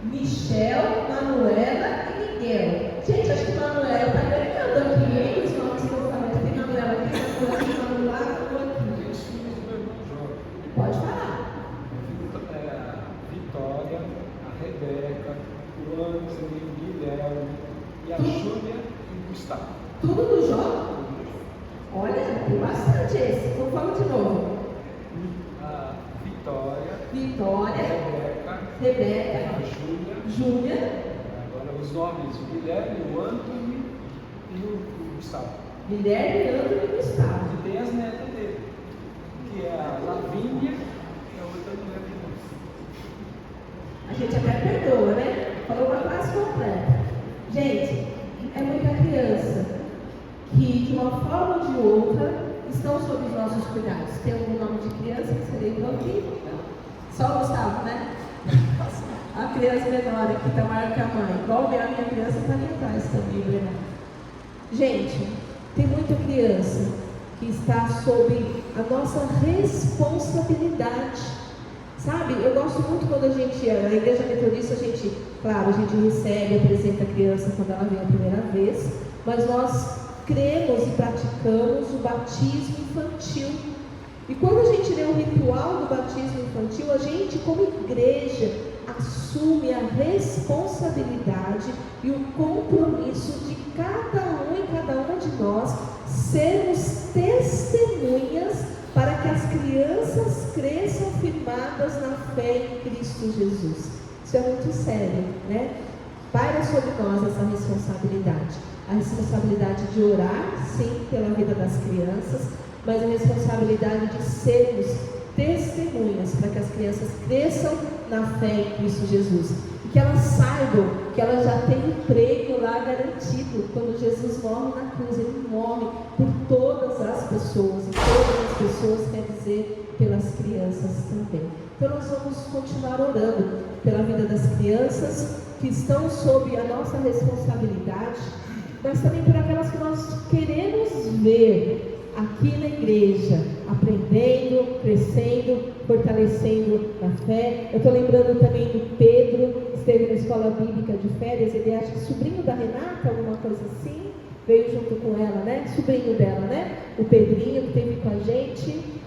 A: Michel, Manuela e Miguel. Gente, acho que Manuela está ganhando aqui, hein? Os nomes que eu falei. Tem Manuela aqui, Manuela aqui. Pode falar.
F: Vitória, a Rebeca, o Anthony, o Guilherme e a Júlia e o Gustavo.
A: Tudo do Jó? Olha, tem bastante esse. Então fala de novo.
F: A Vitória,
A: Rebeca,
F: a
A: Júlia.
F: Agora os nomes, o Guilherme, o Anthony e o Gustavo.
A: Guilherme, André e Gustavo.
F: E tem as netas dele, que é a Lavínia e a outra mulher de nós.
A: A gente até perdoa, né? Falou uma classe completa. Gente, é muita criança que, de uma forma ou de outra, estão sob os nossos cuidados. Tem algum nome de criança que você lembrou aqui? Só o Gustavo, né? A criança menor aqui está maior que a mãe. Igual a minha criança está ali atrás também, Breno. Gente, tem muita criança que está sob a nossa responsabilidade. Sabe, eu gosto muito quando a gente, na igreja metodista, a gente recebe, apresenta a criança quando ela vem a primeira vez, mas nós cremos e praticamos o batismo infantil. E quando a gente lê o ritual do batismo infantil, a gente, como igreja, assume a responsabilidade e o compromisso de cada um e cada uma de nós sermos testemunhas para que as crianças cresçam firmadas na fé em Cristo Jesus. Isso é muito sério, né? Paira sobre nós essa responsabilidade. A responsabilidade de orar, sim, pela vida das crianças, mas a responsabilidade de sermos testemunhas para que as crianças cresçam na fé em Cristo Jesus. E que elas saibam que elas já têm um prêmio lá garantido. Quando Jesus morre na cruz, Ele morre por todas as pessoas. E todas as pessoas quer dizer pelas crianças também. Então nós vamos continuar orando pela vida das crianças que estão sob a nossa responsabilidade, mas também por aquelas que nós queremos ver aqui na igreja, aprendendo, crescendo, fortalecendo na fé. Eu estou lembrando também do Pedro, que esteve na escola bíblica de férias. Ele acha que sobrinho da Renata, alguma coisa assim, veio junto com ela, né? Sobrinho dela, né? O Pedrinho, que esteve com a gente.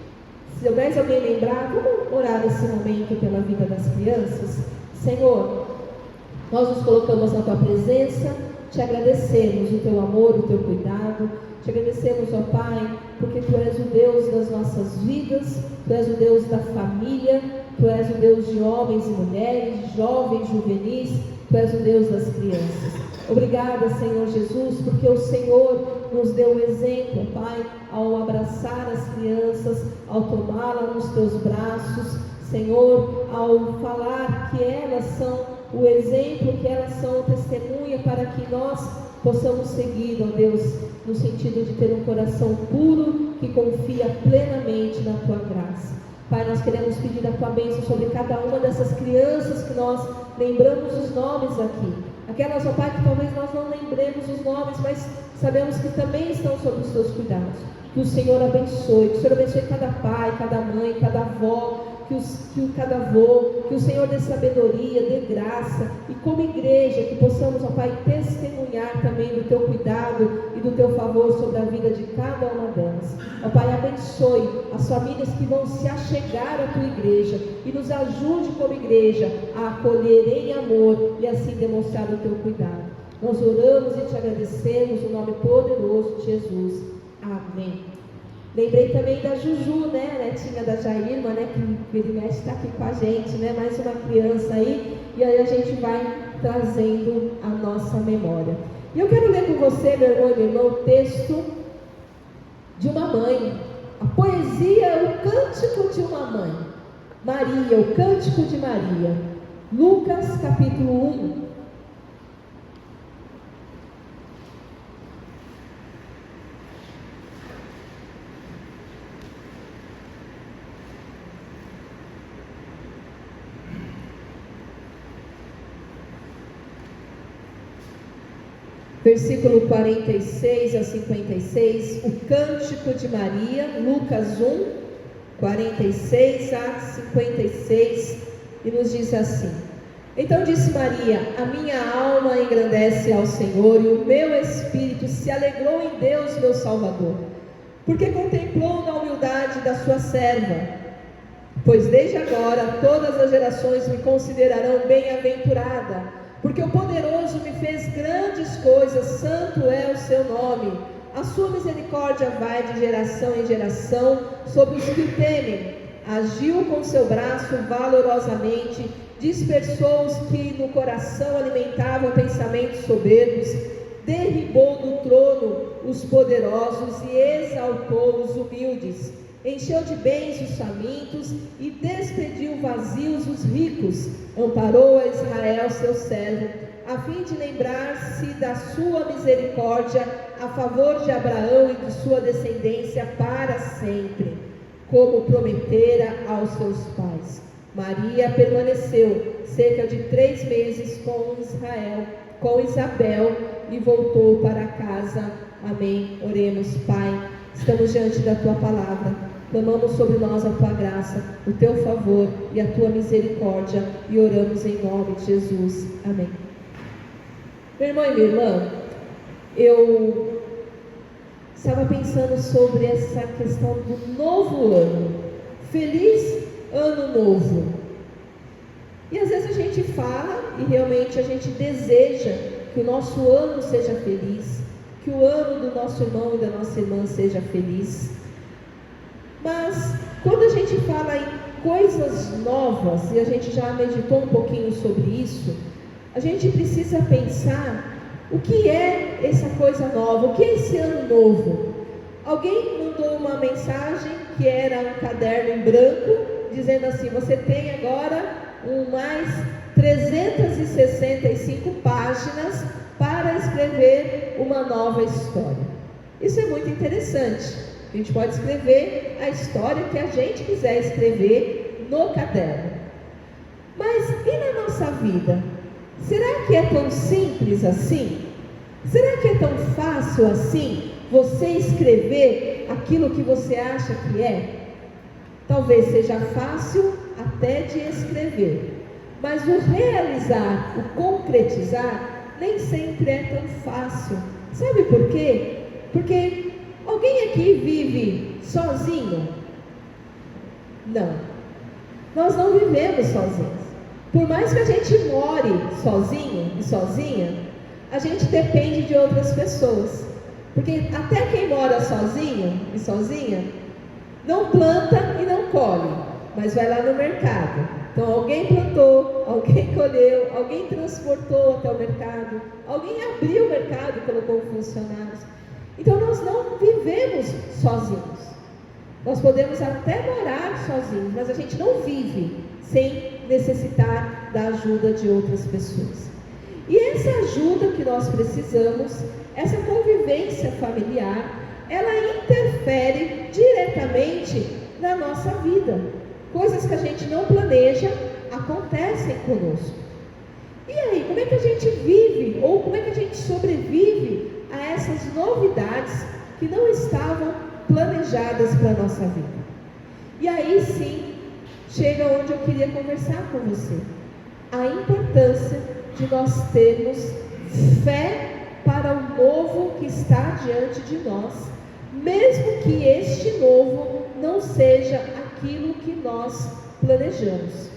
A: Se mais alguém lembrar, vamos orar nesse momento pela vida das crianças. Senhor, nós nos colocamos na Tua presença, te agradecemos o Teu amor, o Teu cuidado. Te agradecemos, ó Pai, porque Tu és o Deus das nossas vidas, Tu és o Deus da família, Tu és o Deus de homens e mulheres, jovens, juvenis, Tu és o Deus das crianças. Obrigada, Senhor Jesus, porque o Senhor nos deu o exemplo, Pai, ao abraçar as crianças, ao tomá-las nos Teus braços, Senhor, ao falar que elas são o exemplo, que elas são testemunha para que nós possamos seguir, ó Deus, no sentido de ter um coração puro que confia plenamente na Tua graça. Pai, nós queremos pedir a Tua bênção sobre cada uma dessas crianças que nós lembramos os nomes aqui. Aquelas, ó Pai, que talvez nós não lembremos os nomes, mas sabemos que também estão sob os Teus cuidados. Que o Senhor abençoe, que o Senhor abençoe cada pai, cada mãe, cada avó, cada avô, que o Senhor dê sabedoria, dê graça, e como igreja, que possamos, ó Pai, testemunhar também do Teu cuidado e do Teu favor sobre a vida de cada uma delas. Ó Pai, abençoe as famílias que vão se achegar à Tua igreja, e nos ajude como igreja a acolher em amor e assim demonstrar o Teu cuidado. Nós oramos e Te agradecemos no nome poderoso de Jesus. Amém. Lembrei também da Juju, né, a netinha da Jairma, né, que ele mexe está aqui com a gente, né, mais uma criança aí, e aí a gente vai trazendo a nossa memória. E eu quero ler com você, meu irmão e minha irmã, o texto de uma mãe, a poesia, o cântico de uma mãe, Maria, o cântico de Maria, Lucas capítulo 1. Versículo 46 a 56, o cântico de Maria, Lucas 1, 46 a 56, e nos diz assim: Então disse Maria: A minha alma engrandece ao Senhor, e o meu espírito se alegrou em Deus, meu Salvador, porque contemplou na humildade da sua serva. Pois desde agora todas as gerações me considerarão bem-aventurada, porque o poderoso me fez grandes coisas, santo é o seu nome. A sua misericórdia vai de geração em geração sobre os que o temem. Agiu com seu braço valorosamente, dispersou os que no coração alimentavam pensamentos soberbos, derribou do trono os poderosos e exaltou os humildes. Encheu de bens os famintos e despediu vazios os ricos. Amparou a Israel, seu servo, a fim de lembrar-se da sua misericórdia a favor de Abraão e de sua descendência para sempre, como prometera aos seus pais. Maria permaneceu cerca de 3 meses com Isabel, e voltou para casa. Amém. Oremos. Pai, estamos diante da Tua palavra. Clamamos sobre nós a Tua graça, o Teu favor e a Tua misericórdia, e oramos em nome de Jesus. Amém. Meu irmão e minha irmã, eu estava pensando sobre essa questão do novo ano. Feliz Ano Novo. E às vezes a gente fala e realmente a gente deseja que o nosso ano seja feliz, que o ano do nosso irmão e da nossa irmã seja feliz. Mas quando a gente fala em coisas novas, e a gente já meditou um pouquinho sobre isso, a gente precisa pensar o que é essa coisa nova, o que é esse ano novo. Alguém mandou uma mensagem que era um caderno em branco, dizendo assim: você tem agora mais 365 páginas para escrever uma nova história. Isso é muito interessante. A gente pode escrever a história que a gente quiser escrever no caderno. Mas e na nossa vida? Será que é tão simples assim? Será que é tão fácil assim você escrever aquilo que você acha que é? Talvez seja fácil até de escrever, mas o realizar, o concretizar, nem sempre é tão fácil. Sabe por quê? Porque alguém aqui vive sozinho? Não. Nós não vivemos sozinhos. Por mais que a gente more sozinho e sozinha, a gente depende de outras pessoas. Porque até quem mora sozinho e sozinha, não planta e não colhe, mas vai lá no mercado. Então alguém plantou, alguém colheu, alguém transportou até o mercado, alguém abriu o mercado e colocou funcionários. Então nós não vivemos sozinhos. Nós podemos até morar sozinhos, mas a gente não vive sem necessitar da ajuda de outras pessoas. E essa ajuda que nós precisamos, essa convivência familiar, ela interfere diretamente na nossa vida. Coisas que a gente não planeja acontecem conosco. E aí, como é que a gente vive, ou como é que a gente sobrevive a essas novidades que não estavam planejadas para a nossa vida? E aí sim, chega onde eu queria conversar com você. A importância de nós termos fé para o novo que está diante de nós, mesmo que este novo não seja aquilo que nós planejamos.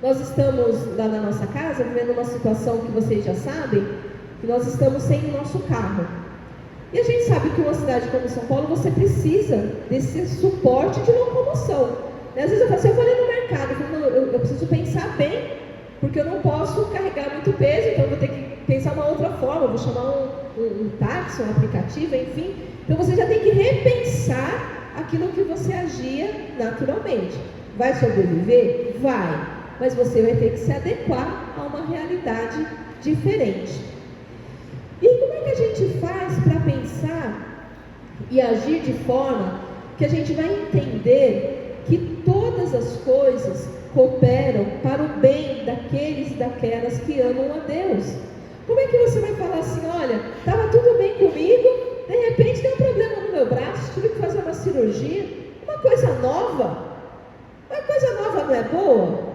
A: Nós estamos lá na nossa casa vivendo uma situação que vocês já sabem, que nós estamos sem o nosso carro. E a gente sabe que uma cidade como São Paulo, você precisa desse suporte de locomoção. Às vezes eu falo assim, eu vou ali no mercado, eu preciso pensar bem, porque eu não posso carregar muito peso, então eu vou ter que pensar uma outra forma, eu vou chamar um táxi, um aplicativo, enfim. Então você já tem que repensar aquilo que você agia naturalmente. Vai sobreviver? Vai. Mas você vai ter que se adequar a uma realidade diferente. E como é que a gente faz para pensar e agir de forma que a gente vai entender que todas as coisas cooperam para o bem daqueles e daquelas que amam a Deus? Como é que você vai falar assim, olha, estava tudo bem comigo, de repente tem um problema no meu braço, tive que fazer uma cirurgia, uma coisa nova não é boa?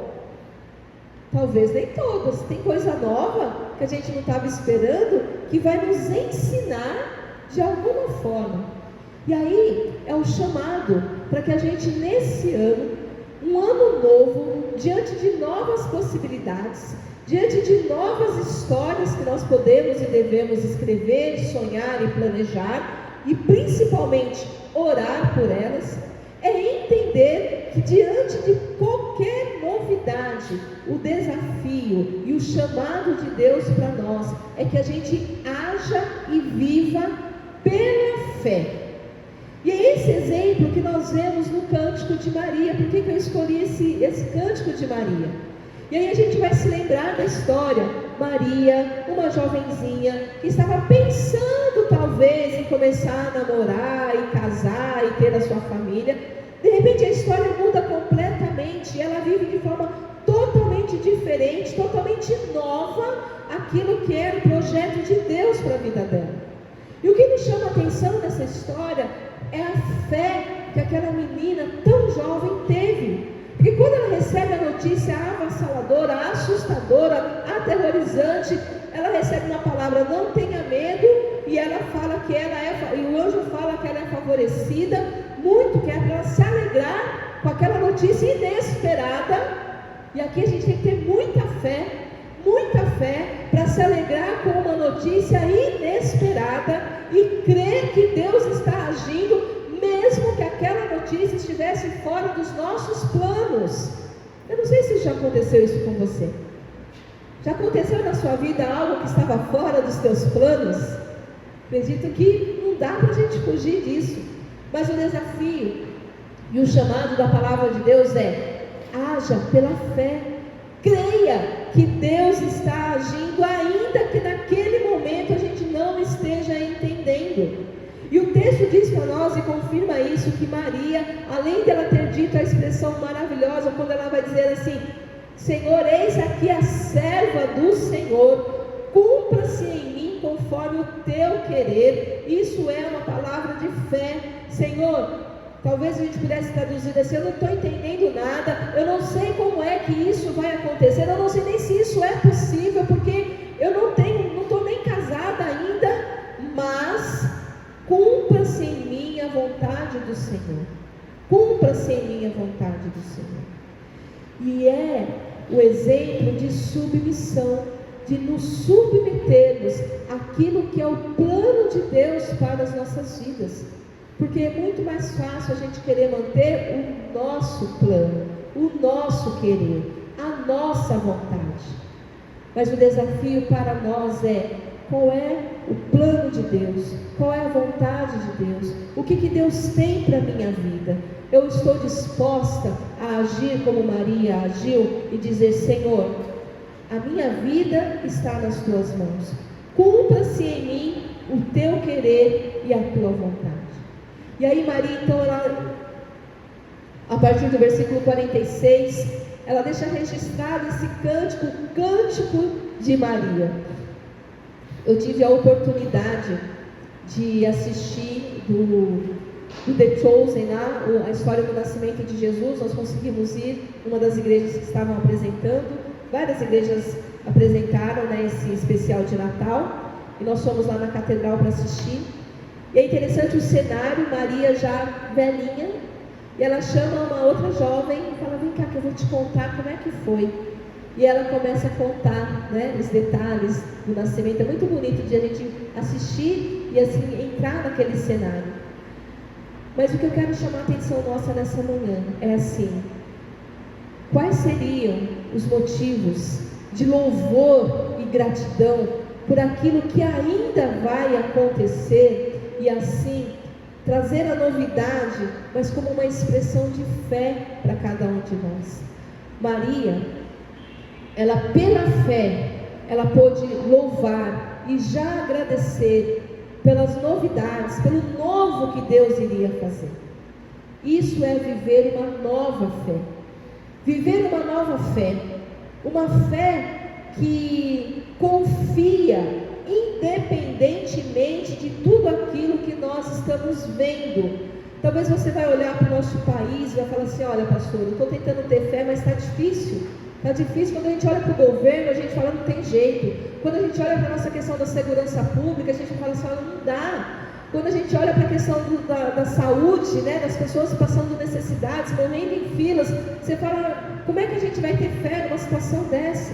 A: Talvez nem todas, tem coisa nova que a gente não estava esperando, que vai nos ensinar de alguma forma. E aí é o chamado para que a gente nesse ano, um ano novo, diante de novas possibilidades, diante de novas histórias que nós podemos e devemos escrever, sonhar e planejar, e principalmente orar por elas, é entender que diante de qualquer novidade, o desafio e o chamado de Deus para nós é que a gente haja e viva pela fé. E é esse exemplo que nós vemos no Cântico de Maria. Por que eu escolhi esse Cântico de Maria? E aí a gente vai se lembrar da história. Maria, uma jovenzinha, que estava pensando talvez em começar a namorar e casar e ter a sua família. De repente a história muda completamente e ela vive de forma totalmente diferente, totalmente nova, aquilo que era o projeto de Deus para a vida dela. E o que me chama a atenção nessa história é a fé que aquela menina tão jovem teve. Porque quando ela recebe a notícia avassaladora, assustadora, aterrorizante, ela recebe uma palavra, não tenha medo, e ela fala que ela é, e o anjo fala que ela é favorecida, muito, que é para ela se alegrar com aquela notícia inesperada. E aqui a gente tem que ter muita fé para se alegrar com uma notícia inesperada e crer que Deus está agindo, mesmo que aquela notícia estivesse fora dos nossos planos. Eu não sei se já aconteceu isso com você. Já aconteceu na sua vida algo que estava fora dos teus planos? Acredito que não dá para a gente fugir disso. Mas o desafio e o chamado da palavra de Deus é: haja pela fé. Creia que Deus está agindo, ainda que naquele momento a gente não esteja entendendo. E o texto diz para nós e confirma isso, que Maria, além dela ter dito a expressão maravilhosa, quando ela vai dizer assim: Senhor, eis aqui a serva do Senhor, cumpra-se em mim conforme o teu querer. Isso é uma palavra de fé. Senhor, talvez a gente pudesse traduzir assim: eu não estou entendendo nada, eu não sei como é que isso vai acontecer, eu não sei nem se isso é possível, porque eu não estou nem casada ainda, mas cumpra-se em mim a vontade do Senhor. Cumpra-se em mim a vontade do Senhor. E é o exemplo de submissão, de nos submetermos àquilo que é o plano de Deus para as nossas vidas. Porque é muito mais fácil a gente querer manter o nosso plano, o nosso querer, a nossa vontade. Mas o desafio para nós é: qual é o plano de Deus? Qual é a vontade de Deus? O que Deus tem para a minha vida? eu estou disposta a agir como Maria agiu e dizer: Senhor, a minha vida está nas tuas mãos, cumpra-se em mim o teu querer e a tua vontade. E aí Maria, então, ela, a partir do versículo 46, ela deixa registrado esse cântico, o cântico de Maria. Eu tive a oportunidade de assistir do The Chosen, lá, a história do nascimento de Jesus. Nós conseguimos ir numa das igrejas que estavam apresentando, várias igrejas apresentaram, né, esse especial de Natal, e nós fomos lá na catedral para assistir. E é interessante o cenário, Maria já velhinha, e ela chama uma outra jovem e fala: vem cá que eu vou te contar como é que foi. E ela começa a contar, né, os detalhes do nascimento. É muito bonito de a gente assistir e assim entrar naquele cenário. Mas o que eu quero chamar a atenção nossa nessa manhã é assim: quais seriam os motivos de louvor e gratidão por aquilo que ainda vai acontecer, e assim trazer a novidade, mas como uma expressão de fé para cada um de nós. Maria, ela pela fé, ela pôde louvar e já agradecer pelas novidades, pelo novo que Deus iria fazer. Isso é viver uma nova fé. Viver uma nova fé. Uma fé que confia independentemente de tudo aquilo que nós estamos vendo. Talvez você vai olhar para o nosso país e vai falar assim: olha, pastor, eu estou tentando ter fé, mas está difícil. Está difícil. Quando a gente olha para o governo, a gente fala: não tem jeito. Quando a gente olha para a nossa questão da segurança pública, a gente fala assim: olha, não dá. Quando a gente olha para a questão da saúde, né, das pessoas passando necessidades, morrendo em filas, você fala: como é que a gente vai ter fé numa situação dessa?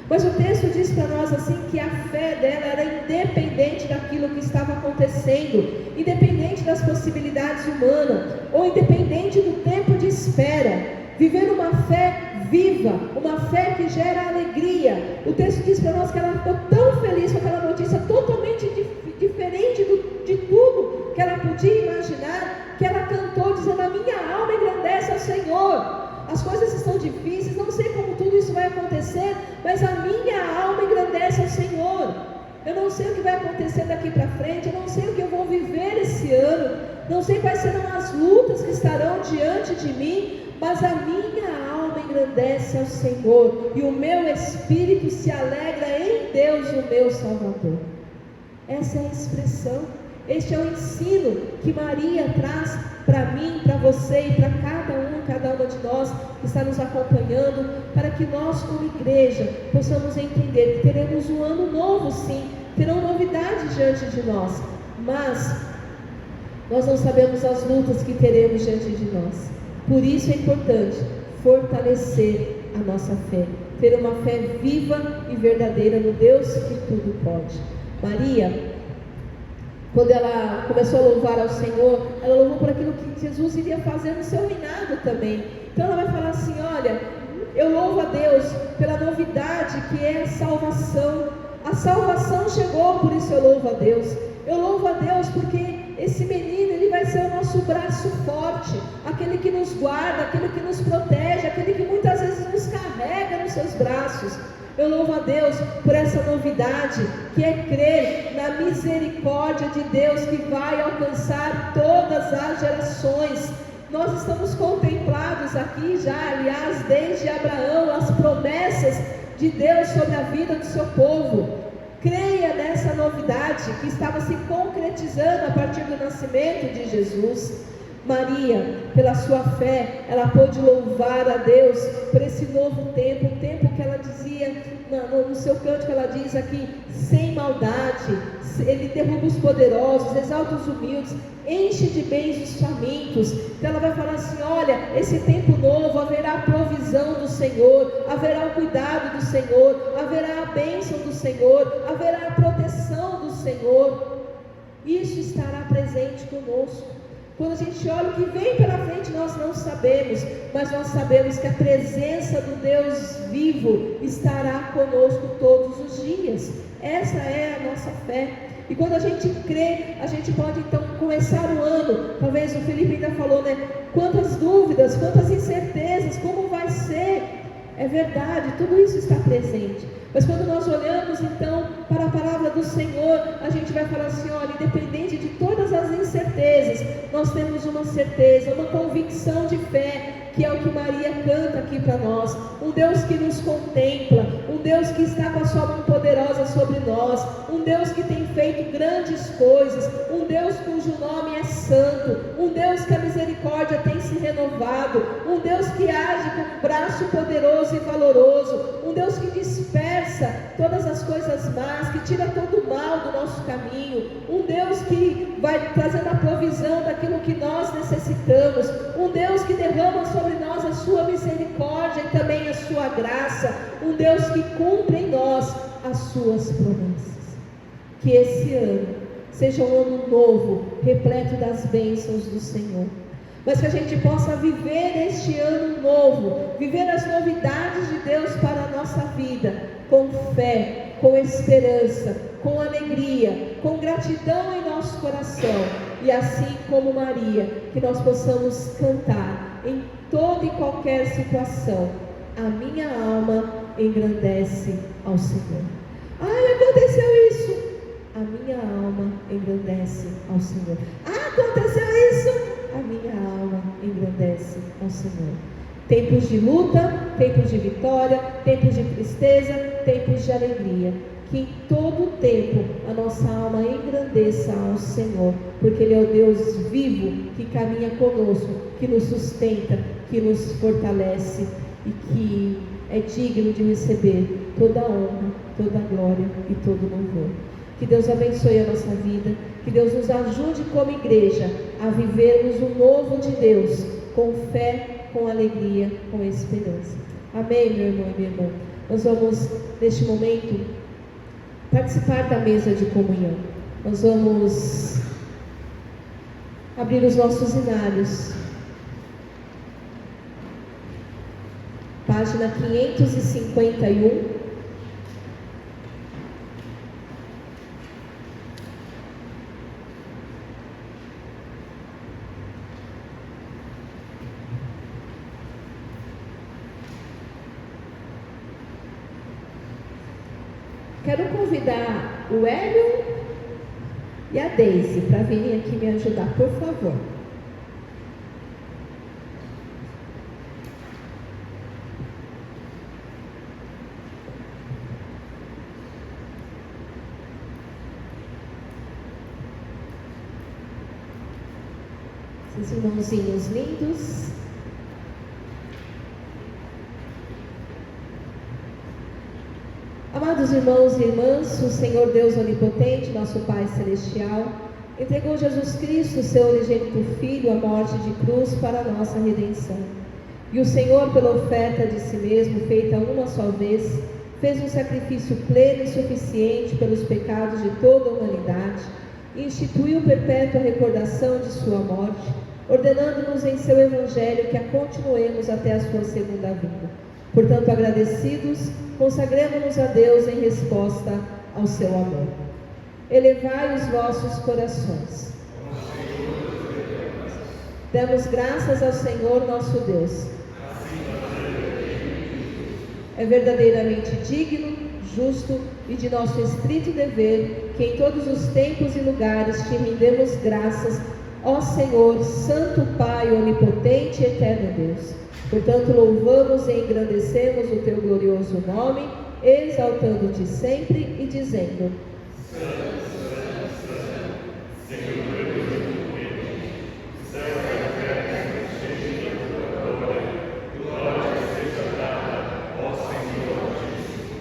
A: Mas o texto diz para nós assim que a fé dela era independente daquilo que estava acontecendo, independente das possibilidades humanas, ou independente do tempo de espera. Viver uma fé viva, uma fé que gera alegria. O texto diz para nós que ela ficou tão feliz com aquela notícia totalmente diferente de tudo que ela podia imaginar, que ela cantou dizendo: a minha alma engrandece ao Senhor. As coisas estão difíceis, não sei como tudo isso vai acontecer, mas a minha alma engrandece ao Senhor. Eu não sei o que vai acontecer daqui para frente, eu não sei o que eu vou viver esse ano, não sei quais serão as lutas que estarão diante de mim, mas a minha alma engrandece ao Senhor, e o meu espírito se alegra em Deus, o meu Salvador. Essa é a expressão, este é o ensino que Maria traz para mim, para você e para cada uma de nós que está nos acompanhando, para que nós como igreja possamos entender que teremos um ano novo, sim, terão novidades diante de nós, mas nós não sabemos as lutas que teremos diante de nós. Por isso é importante fortalecer a nossa fé, ter uma fé viva e verdadeira no Deus que tudo pode. Maria, quando ela começou a louvar ao Senhor, ela louvou por aquilo que Jesus iria fazer no seu reinado também. Então ela vai falar assim: olha, eu louvo a Deus pela novidade que é a salvação. A salvação chegou, por isso eu louvo a Deus. Eu louvo a Deus porque esse menino, ele vai ser o nosso braço forte, aquele que nos guarda, aquele que nos protege, aquele que muitas vezes nos carrega nos seus braços. Eu louvo a Deus por essa novidade, que é crer na misericórdia de Deus que vai alcançar todas as gerações. Nós estamos contemplados aqui já, aliás, desde Abraão, as promessas de Deus sobre a vida do seu povo. Creia nessa novidade que estava se concretizando a partir do nascimento de Jesus. Maria, pela sua fé, ela pôde louvar a Deus por esse novo tempo, um tempo que ela dizia, no seu cântico ela diz aqui: sem maldade, ele derruba os poderosos, exalta os humildes, enche de bens os famintos. Então ela vai falar assim: olha, esse tempo novo haverá a provisão do Senhor, haverá o cuidado do Senhor, haverá a bênção do Senhor, haverá a proteção do Senhor. Isso estará presente conosco. Quando a gente olha o que vem pela frente, nós não sabemos, mas nós sabemos que a presença do Deus vivo estará conosco todos os dias. Essa é a nossa fé. E quando a gente crê, a gente pode então começar o ano. Talvez o Felipe ainda falou, né? Quantas dúvidas, quantas incertezas, como vai ser? É verdade, tudo isso está presente. Mas quando nós olhamos então para a palavra do Senhor, a gente vai falar assim, olha, independente de todas as incertezas, nós temos uma certeza, uma convicção de fé, que é o que Maria canta aqui para nós. Um Deus que nos contempla, um Deus que está com a sua mão poderosa sobre nós, um Deus que tem feito grandes coisas, um Deus cujo nome é santo, um Deus que a misericórdia tem se renovado, um Deus que age com um braço poderoso e valoroso, um Deus que dispersa todas as coisas más, que tira todo o mal do nosso caminho, um Deus que vai trazendo a provisão daquilo que nós necessitamos, um Deus que derrama sobre nós a sua misericórdia e também a sua graça, um Deus que cumpre em nós as suas promessas. Que esse ano seja um ano novo, repleto das bênçãos do Senhor, mas que a gente possa viver este ano novo, viver as novidades de Deus para a nossa vida, com fé, com esperança, com alegria, com gratidão em nosso coração, e assim como Maria, que nós possamos cantar em toda e qualquer situação: a minha alma engrandece ao Senhor. Ai, aconteceu isso! A minha alma engrandece ao Senhor. Ah, aconteceu isso! A minha alma engrandece ao Senhor. Tempos de luta, tempos de vitória, tempos de tristeza, tempos de alegria. Que em todo tempo a nossa alma engrandeça ao Senhor, porque Ele é o Deus vivo que caminha conosco, que nos sustenta, que nos fortalece e que é digno de receber toda a honra, toda a glória e todo o louvor. Que Deus abençoe a nossa vida, que Deus nos ajude como igreja a vivermos o novo de Deus, com fé, com alegria, com esperança. Amém, meu irmão e minha irmã? Nós vamos, neste momento, participar da mesa de comunhão. Nós vamos abrir os nossos inários. Página 551. Quero convidar o Hélio e a Deise para virem aqui me ajudar, por favor. Esses irmãozinhos lindos. Amados irmãos e irmãs, o Senhor Deus Onipotente, nosso Pai Celestial, entregou Jesus Cristo, seu unigênito Filho, à morte de cruz para a nossa redenção. E o Senhor, pela oferta de si mesmo, feita uma só vez, fez um sacrifício pleno e suficiente pelos pecados de toda a humanidade, e instituiu perpétua recordação de sua morte, ordenando-nos em seu Evangelho que a continuemos até a sua segunda vinda. Portanto, agradecidos, consagremos-nos a Deus em resposta ao seu amor. Elevai os vossos corações. Damos graças ao Senhor nosso Deus. É verdadeiramente digno, justo e de nosso estrito dever que em todos os tempos e lugares te rendemos graças, ó Senhor, Santo Pai, onipotente e eterno Deus. Portanto, louvamos e engrandecemos o teu glorioso nome, exaltando-te sempre e dizendo: Santo, Santo, Santo, Senhor onipotente, céu e terra cheios da tua glória, glória seja dada ao Senhor Altíssimo.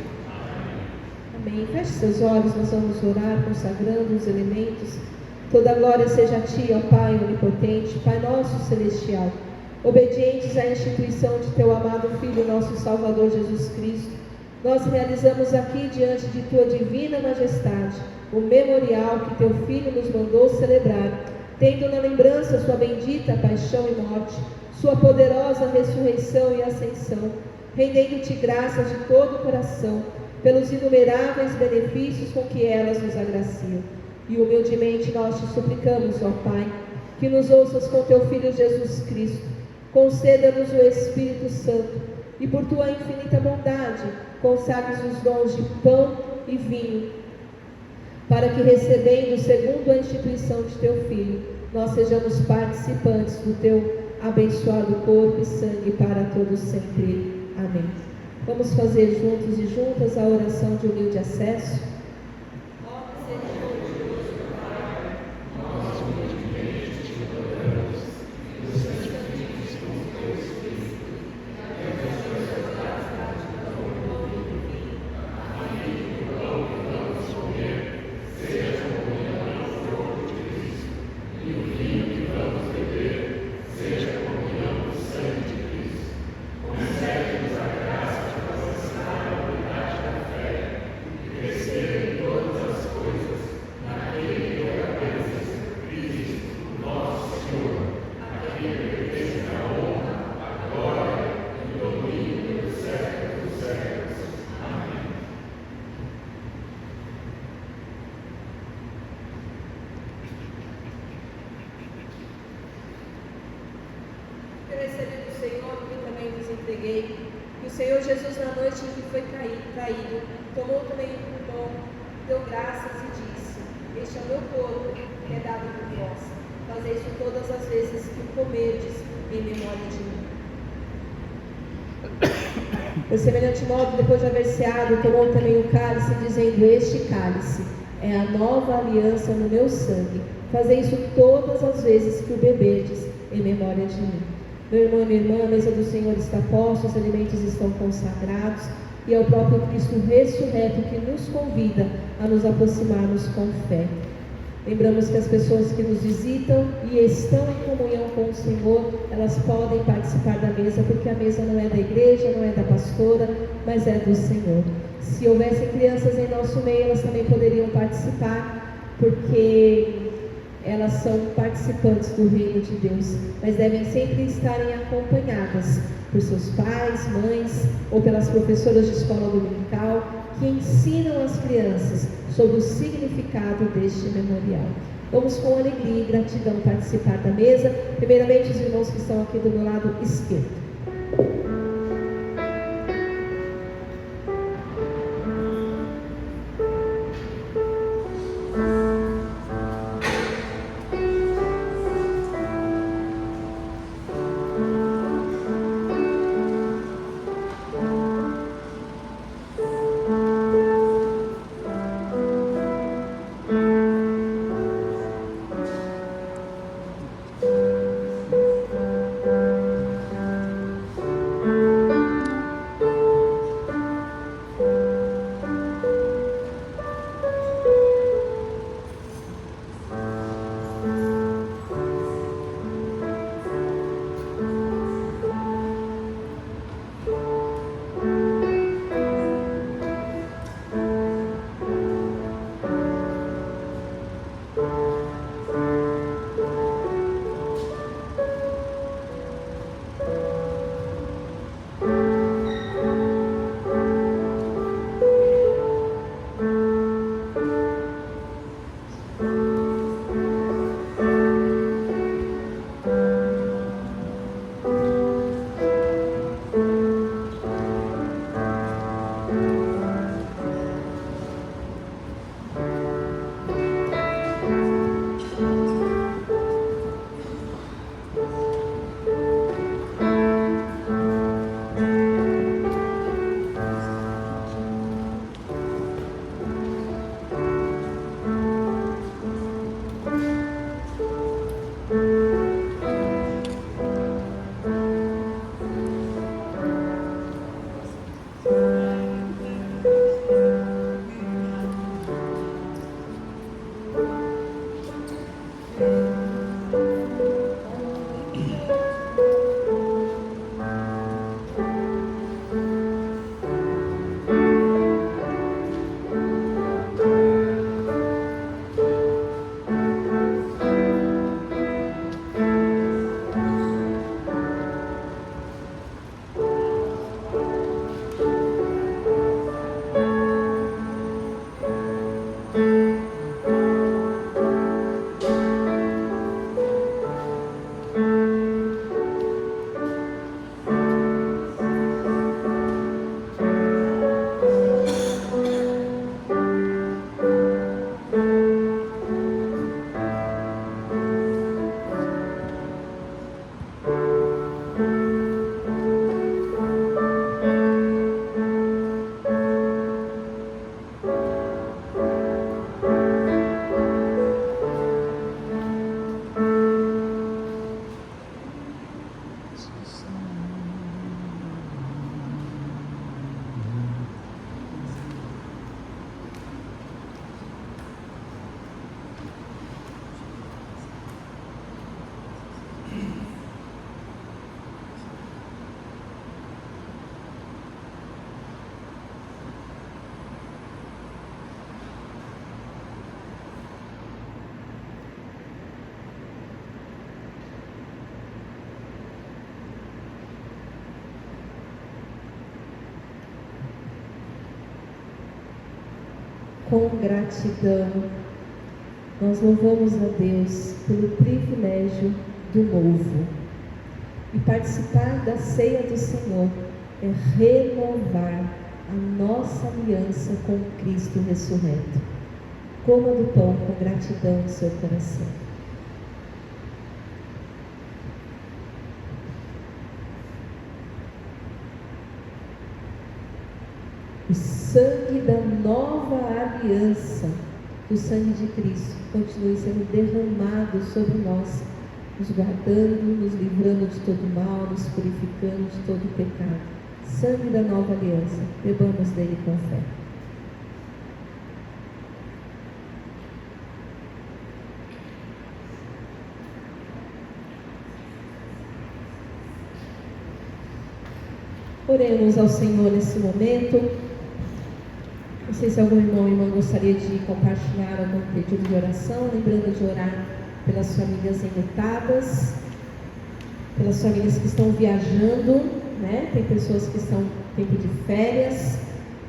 A: Amém. Feche seus olhos, nós vamos orar consagrando os elementos. Toda glória seja a ti, ó Pai onipotente, Pai nosso celestial. Obedientes à instituição de teu amado Filho, nosso Salvador Jesus Cristo, nós realizamos aqui diante de tua divina majestade o memorial que teu Filho nos mandou celebrar, tendo na lembrança sua bendita paixão e morte, sua poderosa ressurreição e ascensão, rendendo-te graças de todo o coração pelos inumeráveis benefícios com que elas nos agraciam. E humildemente nós te suplicamos, ó Pai, que nos ouças com teu Filho Jesus Cristo. Conceda-nos o Espírito Santo e por tua infinita bondade consagres os dons de pão e vinho, para que, recebendo segundo a instituição de teu Filho, nós sejamos participantes do teu abençoado corpo e sangue para todos sempre. Amém. Vamos fazer juntos e juntas a oração de humilde acesso. Recebi do Senhor, que também vos entreguei, que o Senhor Jesus, na noite em que foi traído, tomou também o pão, deu graças e disse: este é o meu corpo, que é dado por vós. Fazei isso todas as vezes que o comerdes, em memória de mim. Por semelhante modo, depois de haver ceado, tomou também o cálice, dizendo: este cálice é a nova aliança no meu sangue. Fazei isso todas as vezes que o beberdes, em memória de mim. Meu irmão e minha irmã, a mesa do Senhor está posta, os alimentos estão consagrados, e é o próprio Cristo ressurreto que nos convida a nos aproximarmos com fé. Lembramos que as pessoas que nos visitam e estão em comunhão com o Senhor, elas podem participar da mesa, porque a mesa não é da igreja, não é da pastora, mas é do Senhor. Se houvessem crianças em nosso meio, elas também poderiam participar, porque elas são participantes do reino de Deus, mas devem sempre estarem acompanhadas por seus pais, mães ou pelas professoras de escola dominical que ensinam as crianças sobre o significado deste memorial. Vamos com alegria e gratidão participar da mesa. Primeiramente, os irmãos que estão aqui do meu lado esquerdo. com gratidão, nós louvamos a Deus pelo privilégio do novo. E participar da ceia do Senhor é renovar a nossa aliança com Cristo ressurreto. Coma do pão com gratidão no seu coração. O sangue da nova aliança, o sangue de Cristo, continue sendo derramado sobre nós, nos guardando, nos livrando de todo mal, nos purificando de todo pecado. Sangue da nova aliança, bebamos dele com fé. Oremos ao Senhor nesse momento. Não sei se algum irmão ou irmã gostaria de compartilhar algum pedido de oração, lembrando de orar pelas famílias enlutadas, pelas famílias que estão viajando, né? Tem pessoas que estão em tempo de férias,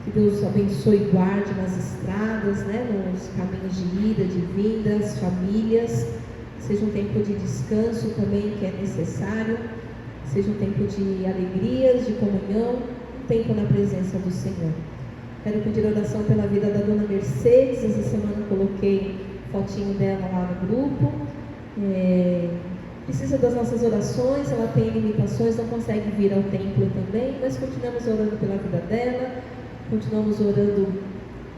A: que Deus abençoe e guarde nas estradas, né? Nos caminhos de ida, de vinda, as famílias, seja um tempo de descanso também que é necessário, seja um tempo de alegrias, de comunhão, um tempo na presença do Senhor. Quero pedir oração pela vida da dona Mercedes. Essa semana coloquei fotinho dela lá no grupo. Precisa das nossas orações, ela tem limitações, não consegue vir ao templo também, mas continuamos orando pela vida dela, continuamos orando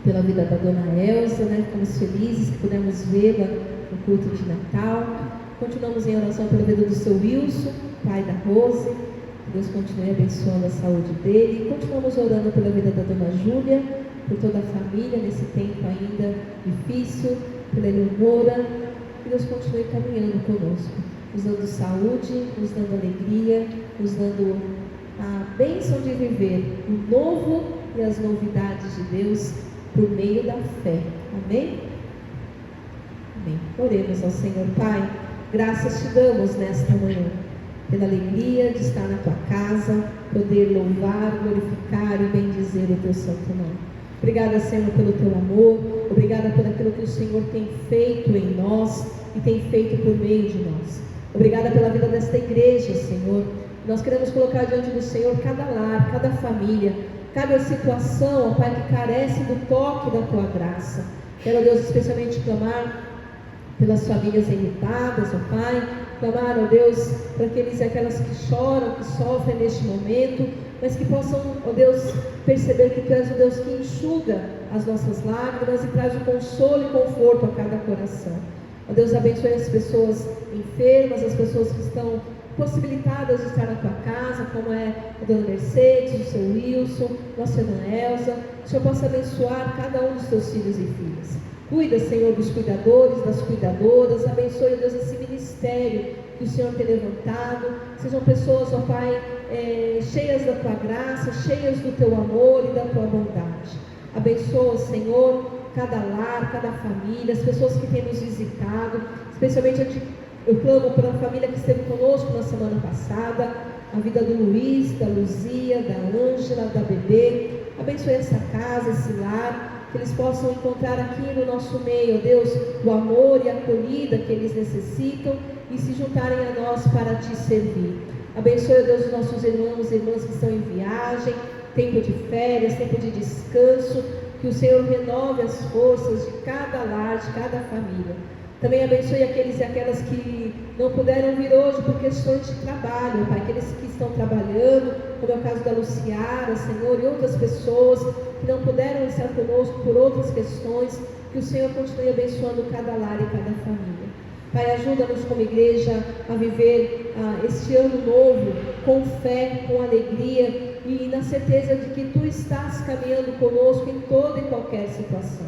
A: pela vida da dona Elza, né? Ficamos felizes que pudemos vê-la no culto de Natal. Continuamos em oração pela vida do seu Wilson, pai da Rose. Deus continue abençoando a saúde dele. Continuamos orando pela vida da dona Júlia, por toda a família nesse tempo ainda difícil, pela Eleonora. Que Deus continue caminhando conosco, nos dando saúde, nos dando alegria, nos dando a bênção de viver o novo e as novidades de Deus por meio da fé. Amém? Amém. Oremos ao Senhor. Pai, graças te damos nesta manhã pela alegria de estar na tua casa, poder louvar, glorificar e bendizer o teu santo nome. Obrigada, Senhor, pelo teu amor, obrigada por aquilo que o Senhor tem feito em nós e tem feito por meio de nós. Obrigada pela vida desta igreja, Senhor. Nós queremos colocar diante do Senhor cada lar, cada família, cada situação, ó Pai, que carece do toque da tua graça. Quero, Deus, especialmente clamar pelas famílias enlutadas, ó Pai, clamar, ó Deus, para aqueles e aquelas que choram, que sofrem neste momento, mas que possam, ó Deus, perceber que Tu és o Deus que enxuga as nossas lágrimas e traz o consolo e conforto a cada coração. Ó Deus, abençoe as pessoas enfermas, as pessoas que estão possibilitadas de estar na Tua casa, como é a dona Mercedes, o seu Wilson, nossa irmã Elza. Que o Senhor possa abençoar cada um dos Teus filhos e filhas. Cuida, Senhor, dos cuidadores, das cuidadoras. Abençoe, Deus, esse ministério que o Senhor tem levantado. Sejam pessoas, ó Pai, cheias da Tua graça, cheias do Teu amor e da Tua bondade. Abençoa, Senhor, cada lar, cada família, as pessoas que têm nos visitado. Especialmente eu clamo pela família que esteve conosco na semana passada, a vida do Luiz, da Luzia, da Ângela, da Bebê. Abençoe essa casa, esse lar, que eles possam encontrar aqui no nosso meio, ó Deus, o amor e a acolhida que eles necessitam e se juntarem a nós para Te servir. Abençoe, ó Deus, os nossos irmãos e irmãs que estão em viagem, tempo de férias, tempo de descanso. Que o Senhor renove as forças de cada lar, de cada família. Também abençoe aqueles e aquelas que não puderam vir hoje por questões de trabalho, Pai. Aqueles que estão trabalhando, como é o caso da Luciara, Senhor, e outras pessoas que não puderam estar conosco por outras questões. Que o Senhor continue abençoando cada lar e cada família. Pai, ajuda-nos como igreja a viver este ano novo com fé, com alegria e na certeza de que Tu estás caminhando conosco em toda e qualquer situação.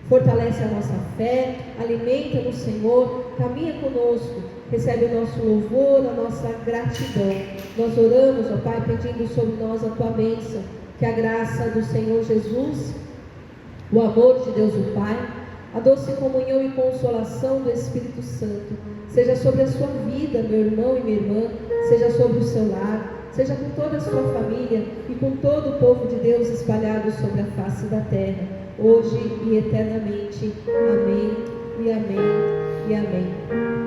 A: Fortalece a nossa fé, alimenta no Senhor, caminha conosco, recebe o nosso louvor, a nossa gratidão. Nós oramos, ó Pai, pedindo sobre nós a Tua bênção, que a graça do Senhor Jesus, o amor de Deus o Pai, a doce comunhão e consolação do Espírito Santo, seja sobre a sua vida, meu irmão e minha irmã, seja sobre o seu lar, seja com toda a sua família e com todo o povo de Deus espalhado sobre a face da terra, hoje e eternamente. Amém e amém e amém.